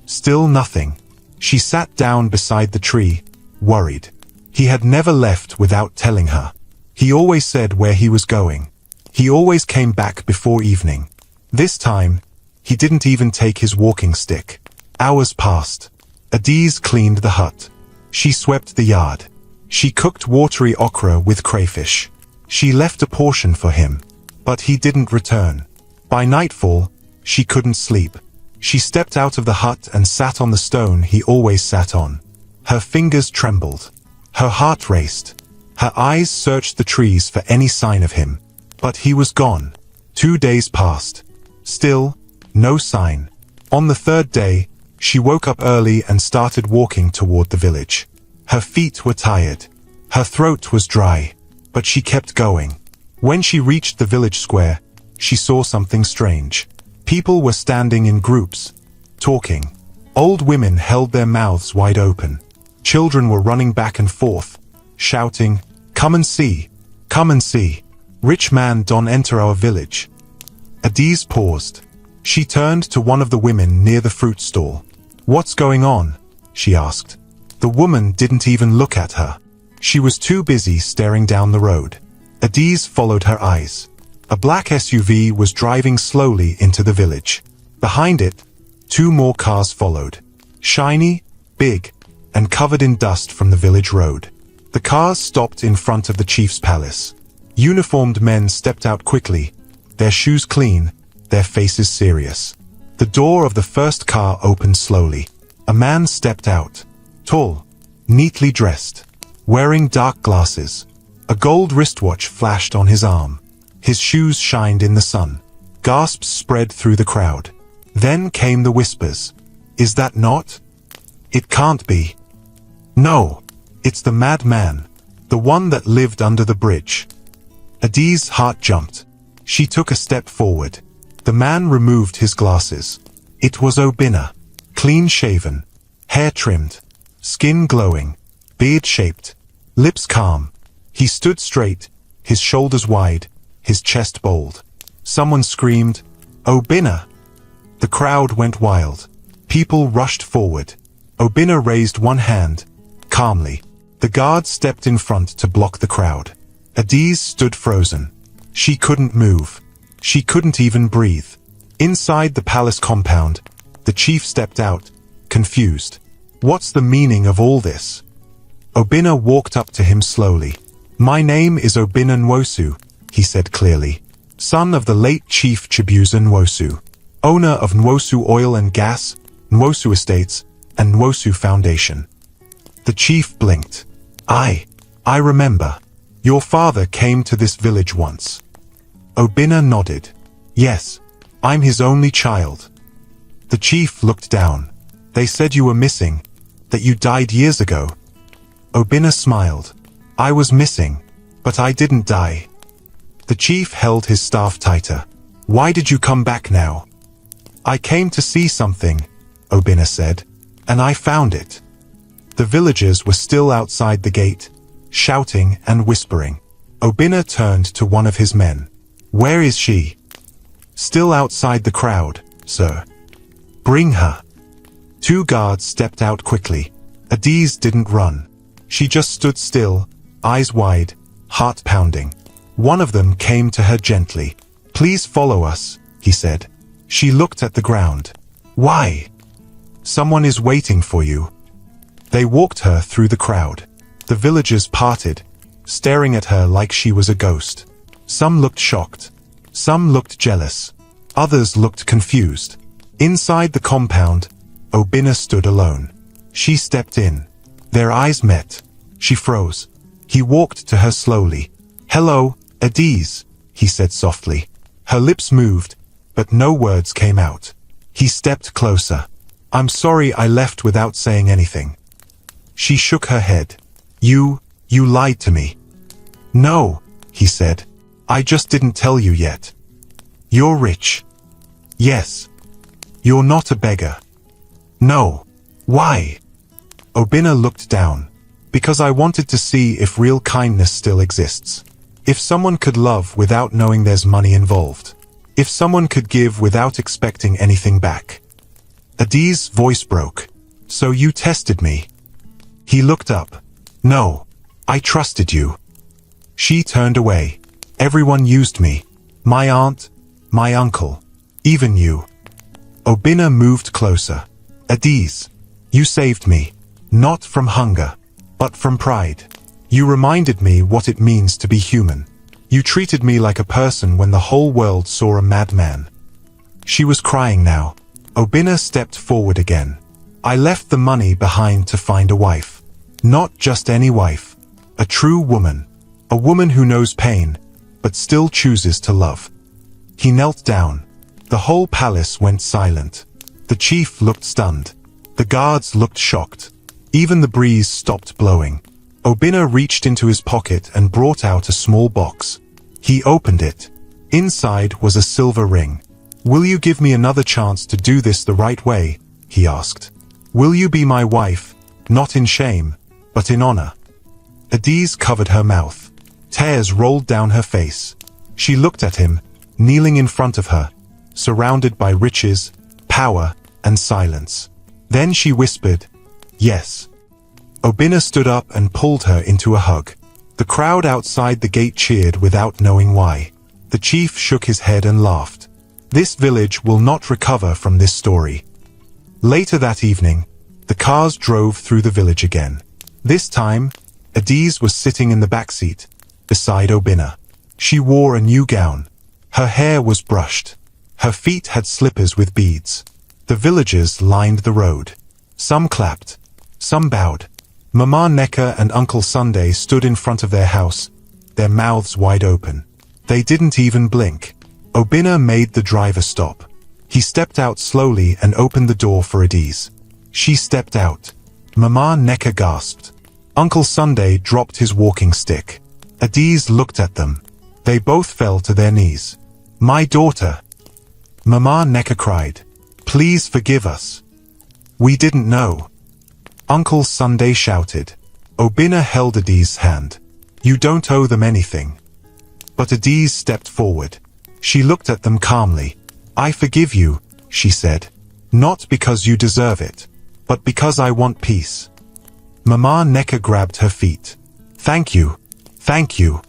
Still nothing. She sat down beside the tree, worried. He had never left without telling her. He always said where he was going. He always came back before evening. This time, he didn't even take his walking stick. Hours passed. Adiz cleaned the hut. She swept the yard. She cooked watery okra with crayfish. She left a portion for him. But he didn't return. By nightfall, she couldn't sleep. She stepped out of the hut and sat on the stone he always sat on. Her fingers trembled. Her heart raced. Her eyes searched the trees for any sign of him. But he was gone. 2 days passed. Still, no sign. On the third day, she woke up early and started walking toward the village. Her feet were tired. Her throat was dry. But she kept going. When she reached the village square, she saw something strange. People were standing in groups, talking. Old women held their mouths wide open. Children were running back and forth, shouting, "Come and see! Come and see! Rich man don't enter our village." Adiz paused. She turned to one of the women near the fruit stall. "What's going on?" she asked. The woman didn't even look at her. She was too busy staring down the road. Adiz followed her eyes. A black SUV was driving slowly into the village. Behind it, 2 more cars followed. Shiny, big, and covered in dust from the village road. The cars stopped in front of the chief's palace. Uniformed men stepped out quickly, their shoes clean, their faces serious. The door of the first car opened slowly. A man stepped out. Tall, neatly dressed, wearing dark glasses. A gold wristwatch flashed on his arm. His shoes shined in the sun. Gasps spread through the crowd. Then came the whispers. "Is that not? It can't be. No, it's the madman, the one that lived under the bridge." Adiz's heart jumped. She took a step forward. The man removed his glasses. It was Obinna, clean-shaven, hair trimmed, skin glowing, beard-shaped, lips calm. He stood straight, his shoulders wide, his chest bold. Someone screamed, "Obinna!" The crowd went wild. People rushed forward. Obinna raised one hand, calmly. The guard stepped in front to block the crowd. Adiz stood frozen. She couldn't move. She couldn't even breathe. Inside the palace compound, the chief stepped out, confused. "What's the meaning of all this?" Obinna walked up to him slowly. "My name is Obinna Nwosu," he said clearly. "Son of the late Chief Chibuza Nwosu, owner of Nwosu Oil and Gas, Nwosu Estates, and Nwosu Foundation." The chief blinked. I remember. Your father came to this village once." Obinna nodded. "Yes, I'm his only child." The chief looked down. "They said you were missing, that you died years ago." Obinna smiled. "I was missing, but I didn't die." The chief held his staff tighter. "Why did you come back now?" "I came to see something," Obinna said, "and I found it." The villagers were still outside the gate, shouting and whispering. Obinna turned to one of his men. Where is she? Still outside the crowd, sir. Bring her. Two guards stepped out quickly. Adiz didn't run. She just stood still, eyes wide, heart pounding. One of them came to her gently. Please follow us, he said. She looked at the ground. Why? Someone is waiting for you. They walked her through the crowd. The villagers parted, staring at her like she was a ghost. Some looked shocked. Some looked jealous. Others looked confused. Inside the compound, Obinna stood alone. She stepped in. Their eyes met. She froze. He walked to her slowly. Hello, Adiz, he said softly. Her lips moved, but no words came out. He stepped closer. I'm sorry I left without saying anything. She shook her head. You lied to me. No, he said. I just didn't tell you yet. You're rich. Yes. You're not a beggar. No. Why? Obinna looked down. Because I wanted to see if real kindness still exists. If someone could love without knowing there's money involved. If someone could give without expecting anything back. Adiz's voice broke. So you tested me. He looked up. No. I trusted you. She turned away. Everyone used me. My aunt, my uncle, even you. Obinna moved closer. Adiz, you saved me. Not from hunger, but from pride. You reminded me what it means to be human. You treated me like a person when the whole world saw a madman. She was crying now. Obinna stepped forward again. I left the money behind to find a wife. Not just any wife. A true woman. A woman who knows pain, but still chooses to love. He knelt down. The whole palace went silent. The chief looked stunned. The guards looked shocked. Even the breeze stopped blowing. Obinna reached into his pocket and brought out a small box. He opened it. Inside was a silver ring. Will you give me another chance to do this the right way? He asked. Will you be my wife, not in shame, but in honor? Adiz covered her mouth. Tears rolled down her face. She looked at him, kneeling in front of her, surrounded by riches, power, and silence. Then she whispered, yes. Obinna stood up and pulled her into a hug. The crowd outside the gate cheered without knowing why. The chief shook his head and laughed. This village will not recover from this story. Later that evening, the cars drove through the village again. This time, Adiz was sitting in the back seat, beside Obinna. She wore a new gown. Her hair was brushed. Her feet had slippers with beads. The villagers lined the road. Some clapped. Some bowed. Mama Neka and Uncle Sunday stood in front of their house, their mouths wide open. They didn't even blink. Obinna made the driver stop. He stepped out slowly and opened the door for Adiz. She stepped out. Mama Neka gasped. Uncle Sunday dropped his walking stick. Adiz looked at them. They both fell to their knees. My daughter. Mama Neka cried. Please forgive us. We didn't know. Uncle Sunday shouted. Obinna held Adiz's hand. You don't owe them anything. But Adiz stepped forward. She looked at them calmly. I forgive you, she said. Not because you deserve it, but because I want peace. Mama Neka grabbed her feet. Thank you. Thank you.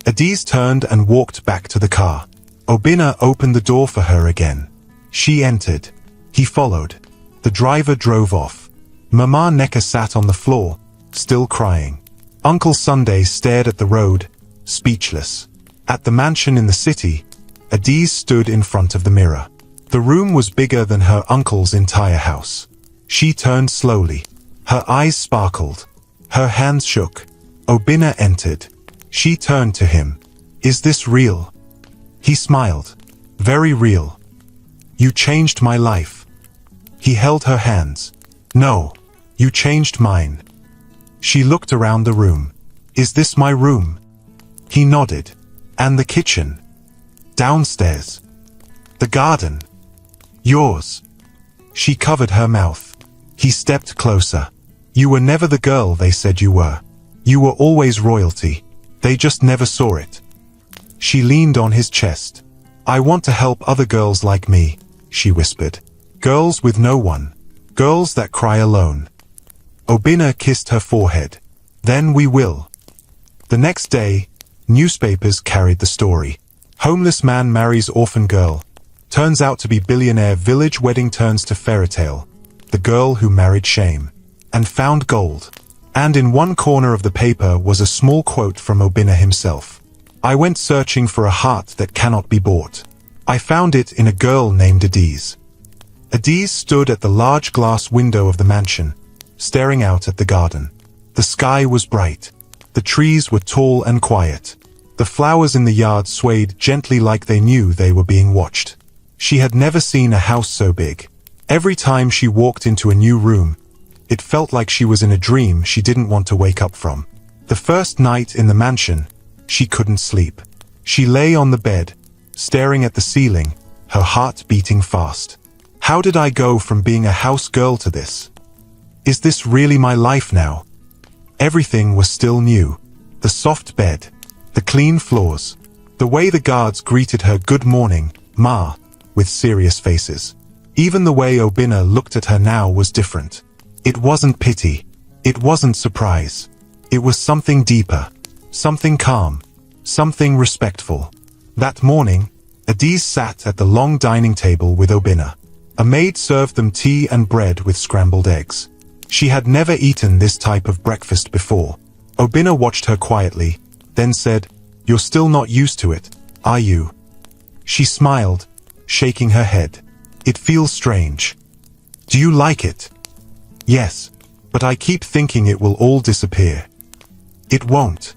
Adiz turned and walked back to the car. Obinna opened the door for her again. She entered. He followed. The driver drove off. Mama Neka sat on the floor, still crying. Uncle Sunday stared at the road, speechless. At the mansion in the city, Adiz stood in front of the mirror. The room was bigger than her uncle's entire house. She turned slowly. Her eyes sparkled. Her hands shook. Obinna entered. She turned to him. Is this real? He smiled. Very real. You changed my life. He held her hands. No, you changed mine. She looked around the room. Is this my room? He nodded. And the kitchen? Downstairs. The garden? Yours. She covered her mouth. He stepped closer. You were never the girl they said you were. You were always royalty. They just never saw it. She leaned on his chest. I want to help other girls like me, she whispered. Girls with no one. Girls that cry alone. Obinna kissed her forehead. Then we will. The next day, newspapers carried the story. Homeless man marries orphan girl. Turns out to be billionaire. Village wedding turns to fairy tale. The girl who married shame. And found gold. And in one corner of the paper was a small quote from Obinna himself. I went searching for a heart that cannot be bought. I found it in a girl named Adiz. Adiz stood at the large glass window of the mansion, staring out at the garden. The sky was bright. The trees were tall and quiet. The flowers in the yard swayed gently like they knew they were being watched. She had never seen a house so big. Every time she walked into a new room, it felt like she was in a dream she didn't want to wake up from. The first night in the mansion, she couldn't sleep. She lay on the bed, staring at the ceiling, her heart beating fast. How did I go from being a house girl to this? Is this really my life now? Everything was still new. The soft bed, the clean floors, the way the guards greeted her good morning, Ma, with serious faces. Even the way Obinna looked at her now was different. It wasn't pity. It wasn't surprise. It was something deeper. Something calm. Something respectful. That morning, Adiz sat at the long dining table with Obinna. A maid served them tea and bread with scrambled eggs. She had never eaten this type of breakfast before. Obinna watched her quietly, then said, "You're still not used to it, are you?" She smiled, shaking her head. "It feels strange." "Do you like it?" "Yes, but I keep thinking it will all disappear." "It won't."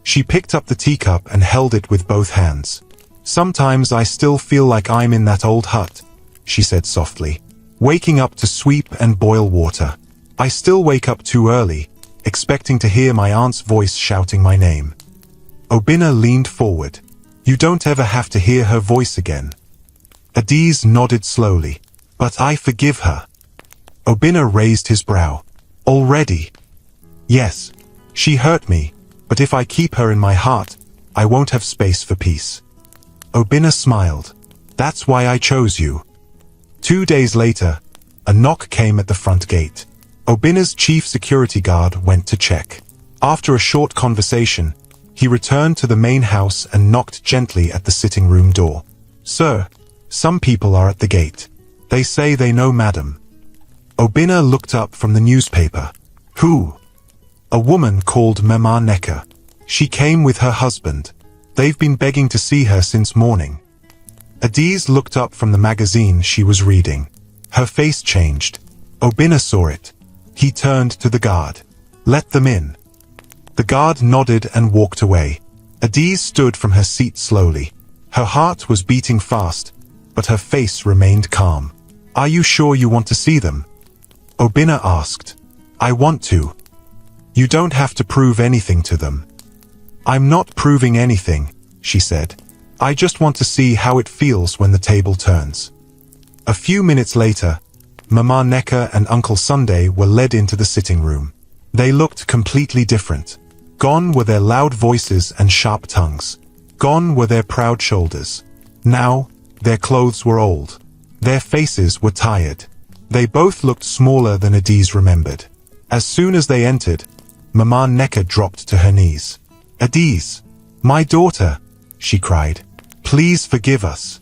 She picked up the teacup and held it with both hands. "Sometimes I still feel like I'm in that old hut," she said softly, "waking up to sweep and boil water. I still wake up too early, expecting to hear my aunt's voice shouting my name." Obinna leaned forward. "You don't ever have to hear her voice again." Adiz nodded slowly. "But I forgive her." Obinna raised his brow. "Already?" "Yes. She hurt me, but if I keep her in my heart, I won't have space for peace." Obinna smiled. "That's why I chose you." 2 days later, a knock came at the front gate. Obinna's chief security guard went to check. After a short conversation, he returned to the main house and knocked gently at the sitting room door. "Sir, some people are at the gate. They say they know Madam." Obinna looked up from the newspaper. "Who?" "A woman called Mama Necker. She came with her husband. They've been begging to see her since morning." Adiz looked up from the magazine she was reading. Her face changed. Obinna saw it. He turned to the guard. "Let them in." The guard nodded and walked away. Adiz stood from her seat slowly. Her heart was beating fast, but her face remained calm. "Are you sure you want to see them?" Obinna asked. "I want to." "You don't have to prove anything to them." "I'm not proving anything," she said. "I just want to see how it feels when the table turns." A few minutes later, Mama Necker and Uncle Sunday were led into the sitting room. They looked completely different. Gone were their loud voices and sharp tongues. Gone were their proud shoulders. Now, their clothes were old. Their faces were tired. They both looked smaller than Adiz remembered. As soon as they entered, Mama Necker dropped to her knees. "Adiz, my daughter," she cried. "Please forgive us."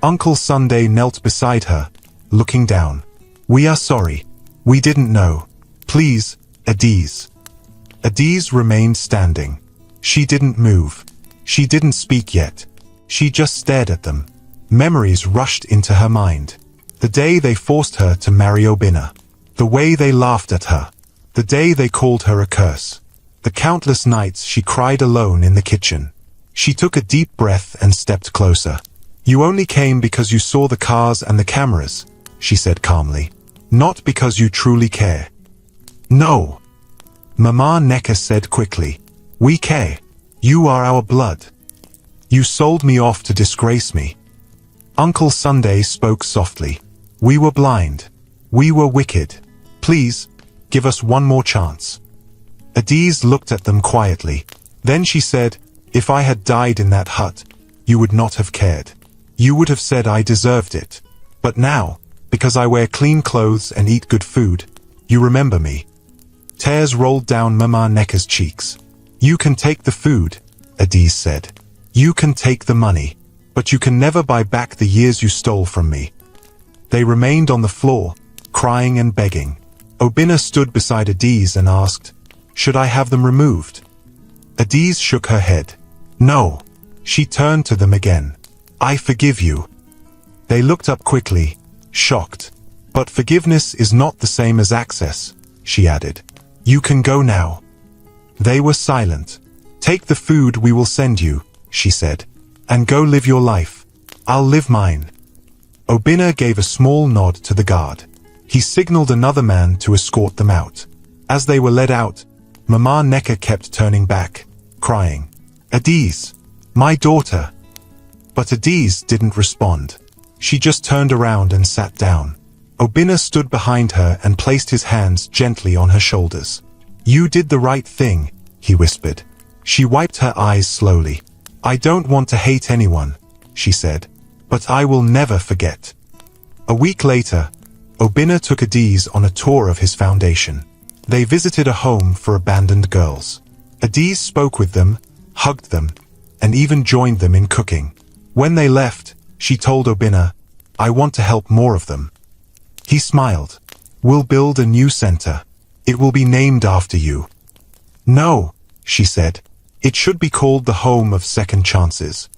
Uncle Sunday knelt beside her, looking down. "We are sorry. We didn't know. Please, Adiz." Adiz remained standing. She didn't move. She didn't speak yet. She just stared at them. Memories rushed into her mind. The day they forced her to marry Obinna. The way they laughed at her. The day they called her a curse. The countless nights she cried alone in the kitchen. She took a deep breath and stepped closer. "You only came because you saw the cars and the cameras," she said calmly. "Not because you truly care." "No," Mama Necker said quickly. "We care. You are our blood. You sold me off to disgrace me." Uncle Sunday spoke softly. "We were blind. We were wicked. Please, give us one more chance." Adiz looked at them quietly. Then she said, "If I had died in that hut, you would not have cared. You would have said I deserved it. But now, because I wear clean clothes and eat good food, you remember me." Tears rolled down Mama Necker's cheeks. "You can take the food," Adiz said. "You can take the money, but you can never buy back the years you stole from me." They remained on the floor, crying and begging. Obinna stood beside Adiz and asked, "Should I have them removed?" Adiz shook her head. "No." She turned to them again. "I forgive you." They looked up quickly, shocked. "But forgiveness is not the same as access," she added. "You can go now." They were silent. "Take the food we will send you," she said, "and go live your life. I'll live mine." Obinna gave a small nod to the guard. He signaled another man to escort them out. As they were led out, Mama Necker kept turning back, crying, "Adiz, my daughter." But Adiz didn't respond. She just turned around and sat down. Obinna stood behind her and placed his hands gently on her shoulders. "You did the right thing," he whispered. She wiped her eyes slowly. "I don't want to hate anyone," she said, "but I will never forget." A week later, Obinna took Adiz on a tour of his foundation. They visited a home for abandoned girls. Adiz spoke with them, hugged them, and even joined them in cooking. When they left, she told Obinna, "I want to help more of them." He smiled. "We'll build a new center. It will be named after you." "No," she said. "It should be called the Home of Second Chances."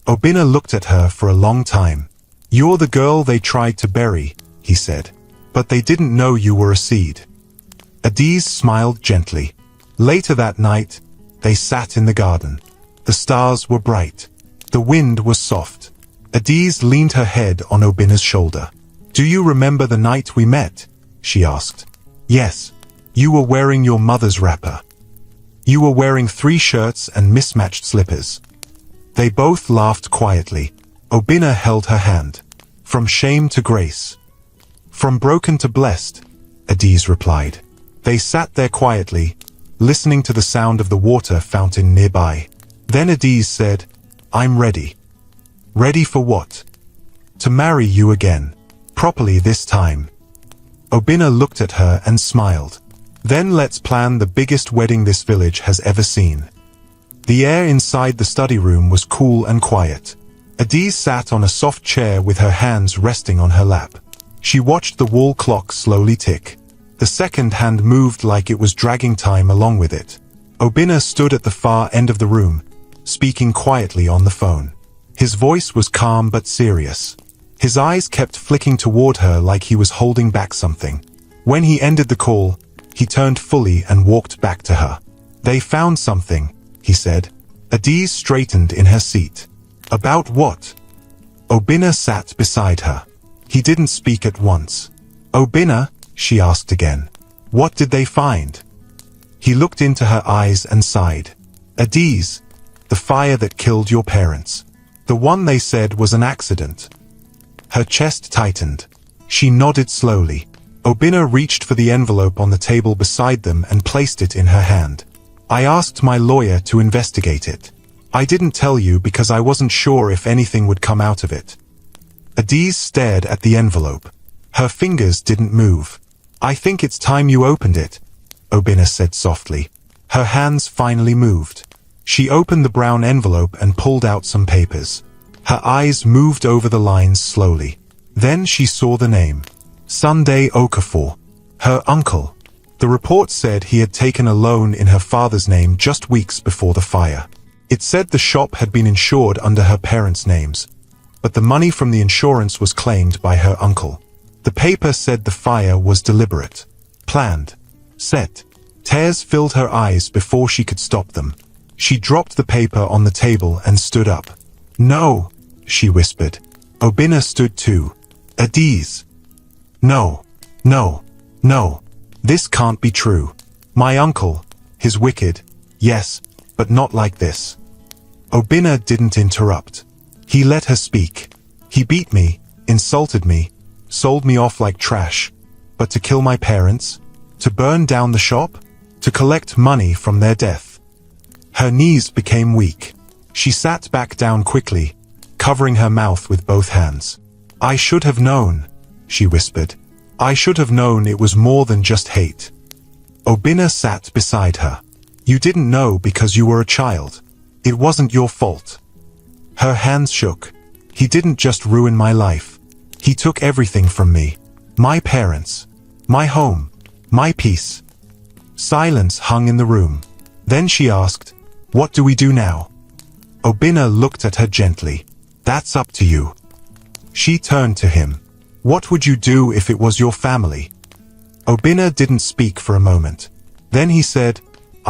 Obinna looked at her for a long time. "You're the girl they tried to bury," he said. "But they didn't know you were a seed." Adiz smiled gently. Later that night, they sat in the garden. The stars were bright. The wind was soft. Adiz leaned her head on Obinna's shoulder. "Do you remember the night we met?" she asked. "Yes. You were wearing your mother's wrapper. You were wearing 3 shirts and mismatched slippers." They both laughed quietly. Obinna held her hand. "From shame to grace. From broken to blessed," Adiz replied. They sat there quietly, listening to the sound of the water fountain nearby. Then Adiz said, "I'm ready." "Ready for what?" "To marry you again. Properly this time." Obinna looked at her and smiled. "Then let's plan the biggest wedding this village has ever seen." The air inside the study room was cool and quiet. Adiz sat on a soft chair with her hands resting on her lap. She watched the wall clock slowly tick. The second hand moved like it was dragging time along with it. Obinna stood at the far end of the room, speaking quietly on the phone. His voice was calm but serious. His eyes kept flicking toward her like he was holding back something. When he ended the call, he turned fully and walked back to her. "They found something," he said. Adiz straightened in her seat. "About what?" Obinna sat beside her. He didn't speak at once. "Obinna," she asked again, "what did they find?" He looked into her eyes and sighed. "Adiz, the fire that killed your parents. The one they said was an accident." Her chest tightened. She nodded slowly. Obinna reached for the envelope on the table beside them and placed it in her hand. "I asked my lawyer to investigate it. I didn't tell you because I wasn't sure if anything would come out of it." Adiz stared at the envelope. Her fingers didn't move. "I think it's time you opened it," Obinna said softly. Her hands finally moved. She opened the brown envelope and pulled out some papers. Her eyes moved over the lines slowly. Then she saw the name. Sunday Okafor. Her uncle. The report said he had taken a loan in her father's name just weeks before the fire. It said the shop had been insured under her parents' names, but the money from the insurance was claimed by her uncle. The paper said the fire was deliberate, planned, set. Tears filled her eyes before she could stop them. She dropped the paper on the table and stood up. "No," she whispered. Obinna stood too. "Adiz. No, no, no. This can't be true. My uncle, he's wicked, yes, but not like this." Obinna didn't interrupt. He let her speak. "He beat me, insulted me, sold me off like trash. But to kill my parents? To burn down the shop? To collect money from their death?" Her knees became weak. She sat back down quickly, covering her mouth with both hands. "I should have known," she whispered. "I should have known it was more than just hate." Obinna sat beside her. "You didn't know because you were a child. It wasn't your fault." Her hands shook. "He didn't just ruin my life. He took everything from me. My parents. My home. My peace." Silence hung in the room. Then she asked, "What do we do now?" Obinna looked at her gently. "That's up to you." She turned to him. "What would you do if it was your family?" Obinna didn't speak for a moment. Then he said,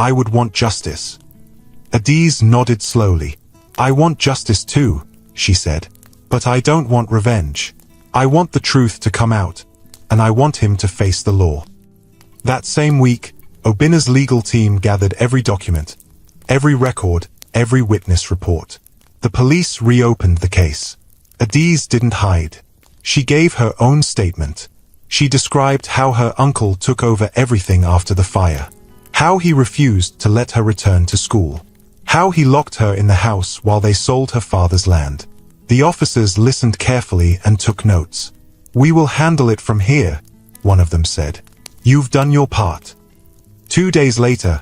"I would want justice." Adiz nodded slowly. "I want justice too," she said. "But I don't want revenge. I want the truth to come out, and I want him to face the law." That same week, Obinna's legal team gathered every document, every record, every witness report. The police reopened the case. Adiz didn't hide. She gave her own statement. She described how her uncle took over everything after the fire, how he refused to let her return to school, how he locked her in the house while they sold her father's land. The officers listened carefully and took notes. "We will handle it from here," one of them said. "You've done your part." 2 days later,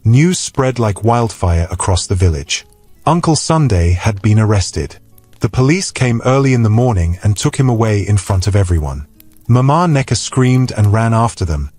news spread like wildfire across the village. Uncle Sunday had been arrested. The police came early in the morning and took him away in front of everyone. Mama Neka screamed and ran after them,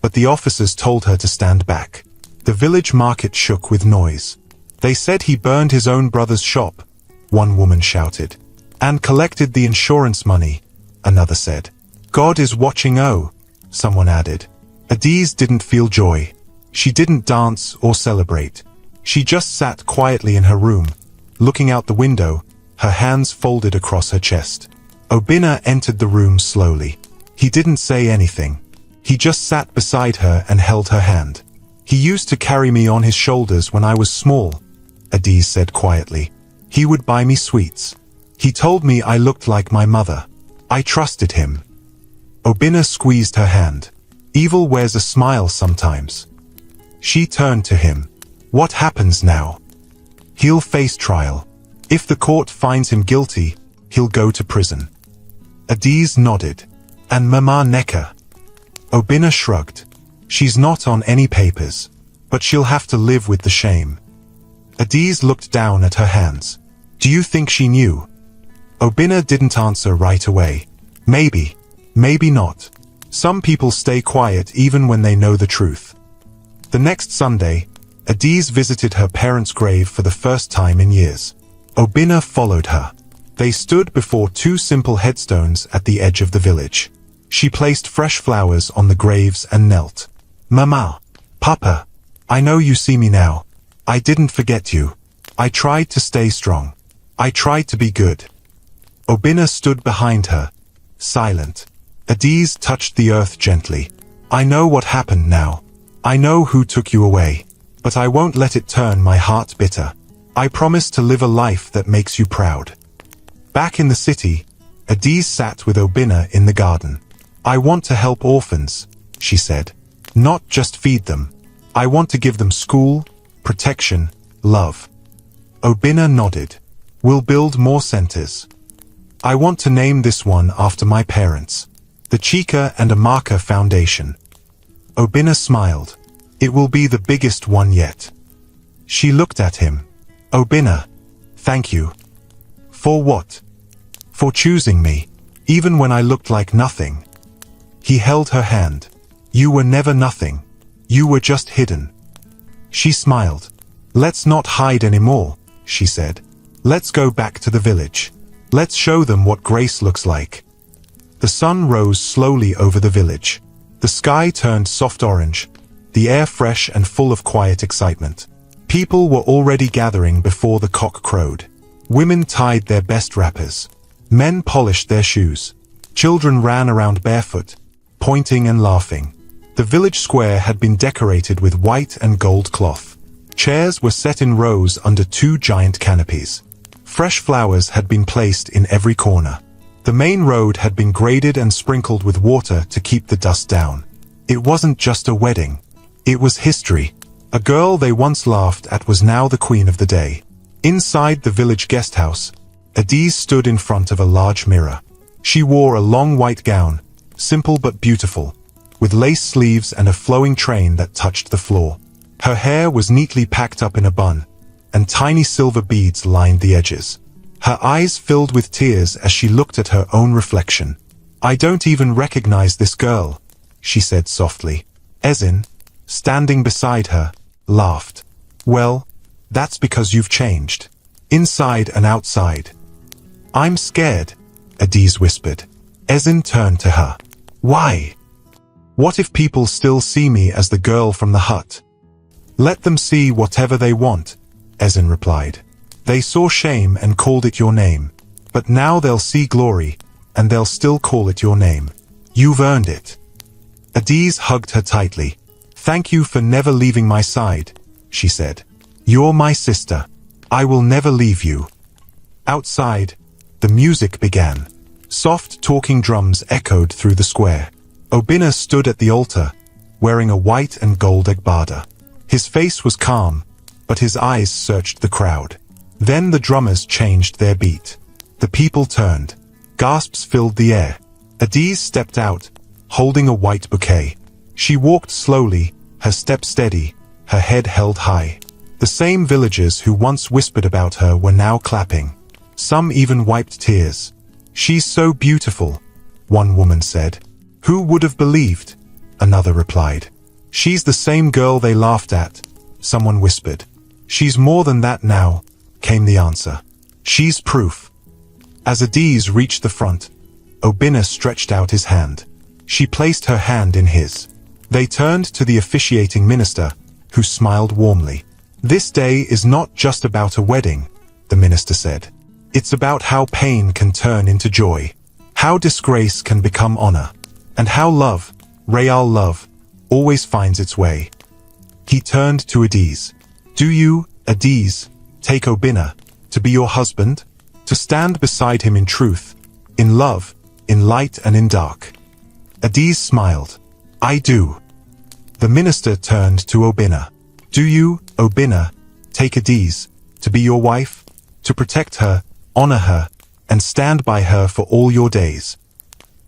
but the officers told her to stand back. The village market shook with noise. "They said he burned his own brother's shop," one woman shouted. "And collected the insurance money," another said. "God is watching, oh," someone added. Adiz didn't feel joy. She didn't dance or celebrate. She just sat quietly in her room, looking out the window, her hands folded across her chest. Obinna entered the room slowly. He didn't say anything. He just sat beside her and held her hand. "He used to carry me on his shoulders when I was small," Adiz said quietly. "He would buy me sweets. He told me I looked like my mother. I trusted him." Obinna squeezed her hand. "Evil wears a smile sometimes." She turned to him. "What happens now?" "He'll face trial. If the court finds him guilty, he'll go to prison." Adiz nodded. "And Mama Neka?" Obinna shrugged. "She's not on any papers, but she'll have to live with the shame." Adiz looked down at her hands. "Do you think she knew?" Obinna didn't answer right away. "Maybe. Maybe not. Some people stay quiet even when they know the truth." The next Sunday, Adiz visited her parents' grave for the first time in years. Obinna followed her. They stood before 2 simple headstones at the edge of the village. She placed fresh flowers on the graves and knelt. "Mama, Papa, I know you see me now. I didn't forget you. I tried to stay strong. I tried to be good." Obinna stood behind her, silent. Adiz touched the earth gently. "I know what happened now. I know who took you away. But I won't let it turn my heart bitter. I promise to live a life that makes you proud." Back in the city, Adiz sat with Obinna in the garden. "I want to help orphans," she said. "Not just feed them. I want to give them school, protection, love." Obinna nodded. "We'll build more centers. I want to name this one after my parents. The Chika and Amaka Foundation." Obinna smiled. "It will be the biggest one yet." She looked at him. "Obinna, thank you." "For what?" "For choosing me, even when I looked like nothing." He held her hand. "You were never nothing. You were just hidden." She smiled. "Let's not hide anymore," she said. "Let's go back to the village. Let's show them what grace looks like." The sun rose slowly over the village. The sky turned soft orange, the air fresh and full of quiet excitement. People were already gathering before the cock crowed. Women tied their best wrappers. Men polished their shoes. Children ran around barefoot, pointing and laughing. The village square had been decorated with white and gold cloth. Chairs were set in rows under 2 giant canopies. Fresh flowers had been placed in every corner. The main road had been graded and sprinkled with water to keep the dust down. It wasn't just a wedding. It was history. A girl they once laughed at was now the queen of the day. Inside the village guest house, Adiz stood in front of a large mirror. She wore a long white gown, simple but beautiful, with lace sleeves and a flowing train that touched the floor. Her hair was neatly packed up in a bun, and tiny silver beads lined the edges. Her eyes filled with tears as she looked at her own reflection. "I don't even recognize this girl," she said softly. Ezin, standing beside her, laughed. "Well, that's because you've changed. Inside and outside." "I'm scared," Adiz whispered. Ezin turned to her. "Why? What if people still see me as the girl from the hut?" "Let them see whatever they want," Ezin replied. "They saw shame and called it your name. But now they'll see glory, and they'll still call it your name. You've earned it." Adiz hugged her tightly. "Thank you for never leaving my side," she said. "You're my sister. I will never leave you." Outside, the music began. Soft talking drums echoed through the square. Obinna stood at the altar, wearing a white and gold egbada. His face was calm, but his eyes searched the crowd. Then the drummers changed their beat. The people turned. Gasps filled the air. Adiz stepped out, holding a white bouquet. She walked slowly, her step steady, her head held high. The same villagers who once whispered about her were now clapping. Some even wiped tears. "She's so beautiful," one woman said. "Who would have believed?" another replied. "She's the same girl they laughed at," someone whispered. "She's more than that now," came the answer. "She's proof." As Adiz reached the front, Obinna stretched out his hand. She placed her hand in his. They turned to the officiating minister, who smiled warmly. "This day is not just about a wedding," the minister said. "It's about how pain can turn into joy, how disgrace can become honor, and how love, real love, always finds its way." He turned to Adiz. "Do you, Adiz, take Obinna to be your husband? To stand beside him in truth, in love, in light and in dark?" Adiz smiled. "I do." The minister turned to Obinna. "Do you, Obinna, take Adiz to be your wife? To protect her, honor her, and stand by her for all your days?"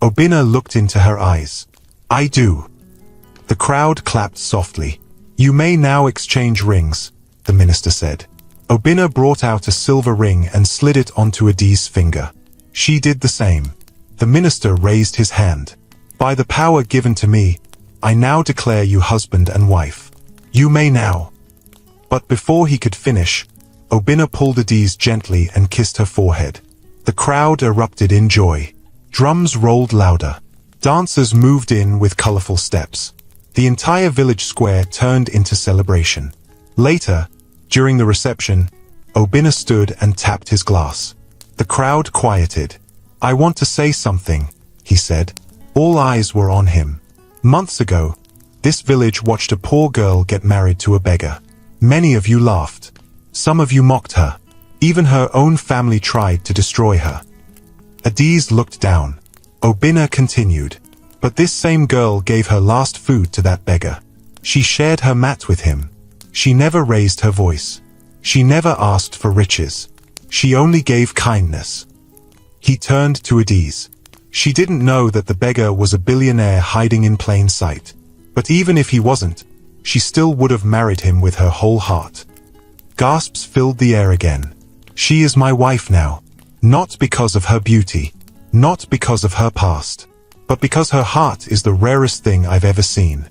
Obinna looked into her eyes. "I do." The crowd clapped softly. "You may now exchange rings," the minister said. Obinna brought out a silver ring and slid it onto Adiz's finger. She did the same. The minister raised his hand. "By the power given to me, I now declare you husband and wife. You may now." But before he could finish, Obinna pulled Adiz gently and kissed her forehead. The crowd erupted in joy. Drums rolled louder. Dancers moved in with colorful steps. The entire village square turned into celebration. Later, during the reception, Obinna stood and tapped his glass. The crowd quieted. "I want to say something," he said. All eyes were on him. Months ago, this village watched a poor girl get married to a beggar. Many of you laughed. Some of you mocked her. Even her own family tried to destroy her. Adiz looked down. Obinna continued. "But this same girl gave her last food to that beggar. She shared her mat with him. She never raised her voice. She never asked for riches. She only gave kindness." He turned to Adiz. She didn't know that the beggar was a billionaire hiding in plain sight. But even if he wasn't, she still would have married him with her whole heart. Gasps filled the air again. "She is my wife now. Not because of her beauty. Not because of her past. But because her heart is the rarest thing I've ever seen."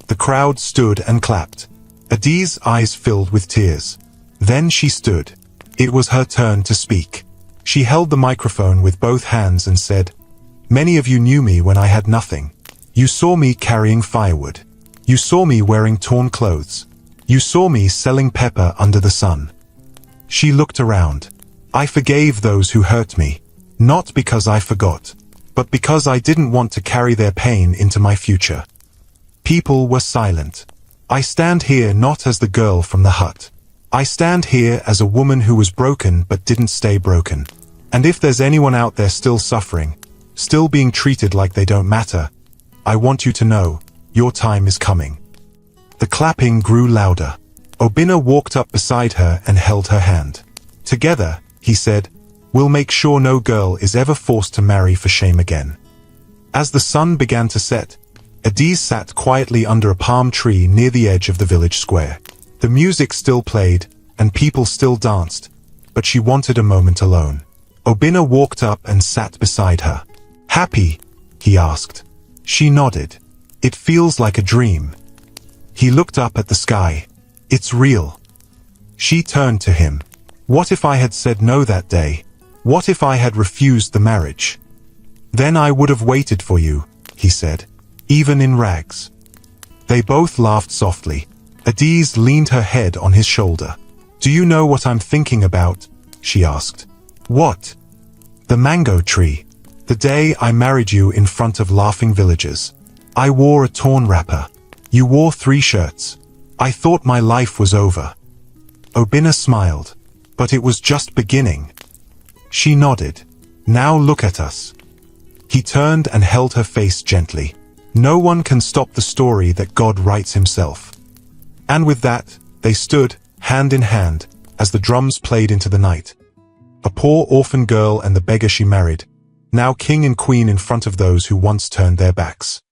The crowd stood and clapped. Adiz's eyes filled with tears. Then she stood. It was her turn to speak. She held the microphone with both hands and said, "Many of you knew me when I had nothing. You saw me carrying firewood. You saw me wearing torn clothes. You saw me selling pepper under the sun." She looked around. "I forgave those who hurt me, not because I forgot, but because I didn't want to carry their pain into my future." People were silent. "I stand here not as the girl from the hut. I stand here as a woman who was broken but didn't stay broken. And if there's anyone out there still suffering, still being treated like they don't matter, I want you to know, your time is coming." The clapping grew louder. Obinna walked up beside her and held her hand. Together, he said, we'll make sure no girl is ever forced to marry for shame again. As the sun began to set, Adiz sat quietly under a palm tree near the edge of the village square. The music still played, and people still danced, but she wanted a moment alone. Obinna walked up and sat beside her. Happy? He asked. She nodded. It feels like a dream. He looked up at the sky. It's real. She turned to him. What if I had said no that day? What if I had refused the marriage? Then I would have waited for you, he said, even in rags. They both laughed softly. Adiz leaned her head on his shoulder. Do you know what I'm thinking about? She asked. What? The mango tree. The day I married you in front of laughing villagers. I wore a torn wrapper. You wore 3 shirts. I thought my life was over. Obinna smiled. But it was just beginning. She nodded. Now look at us. He turned and held her face gently. No one can stop the story that God writes himself. And with that, they stood, hand in hand, as the drums played into the night. A poor orphan girl and the beggar she married, now king and queen in front of those who once turned their backs.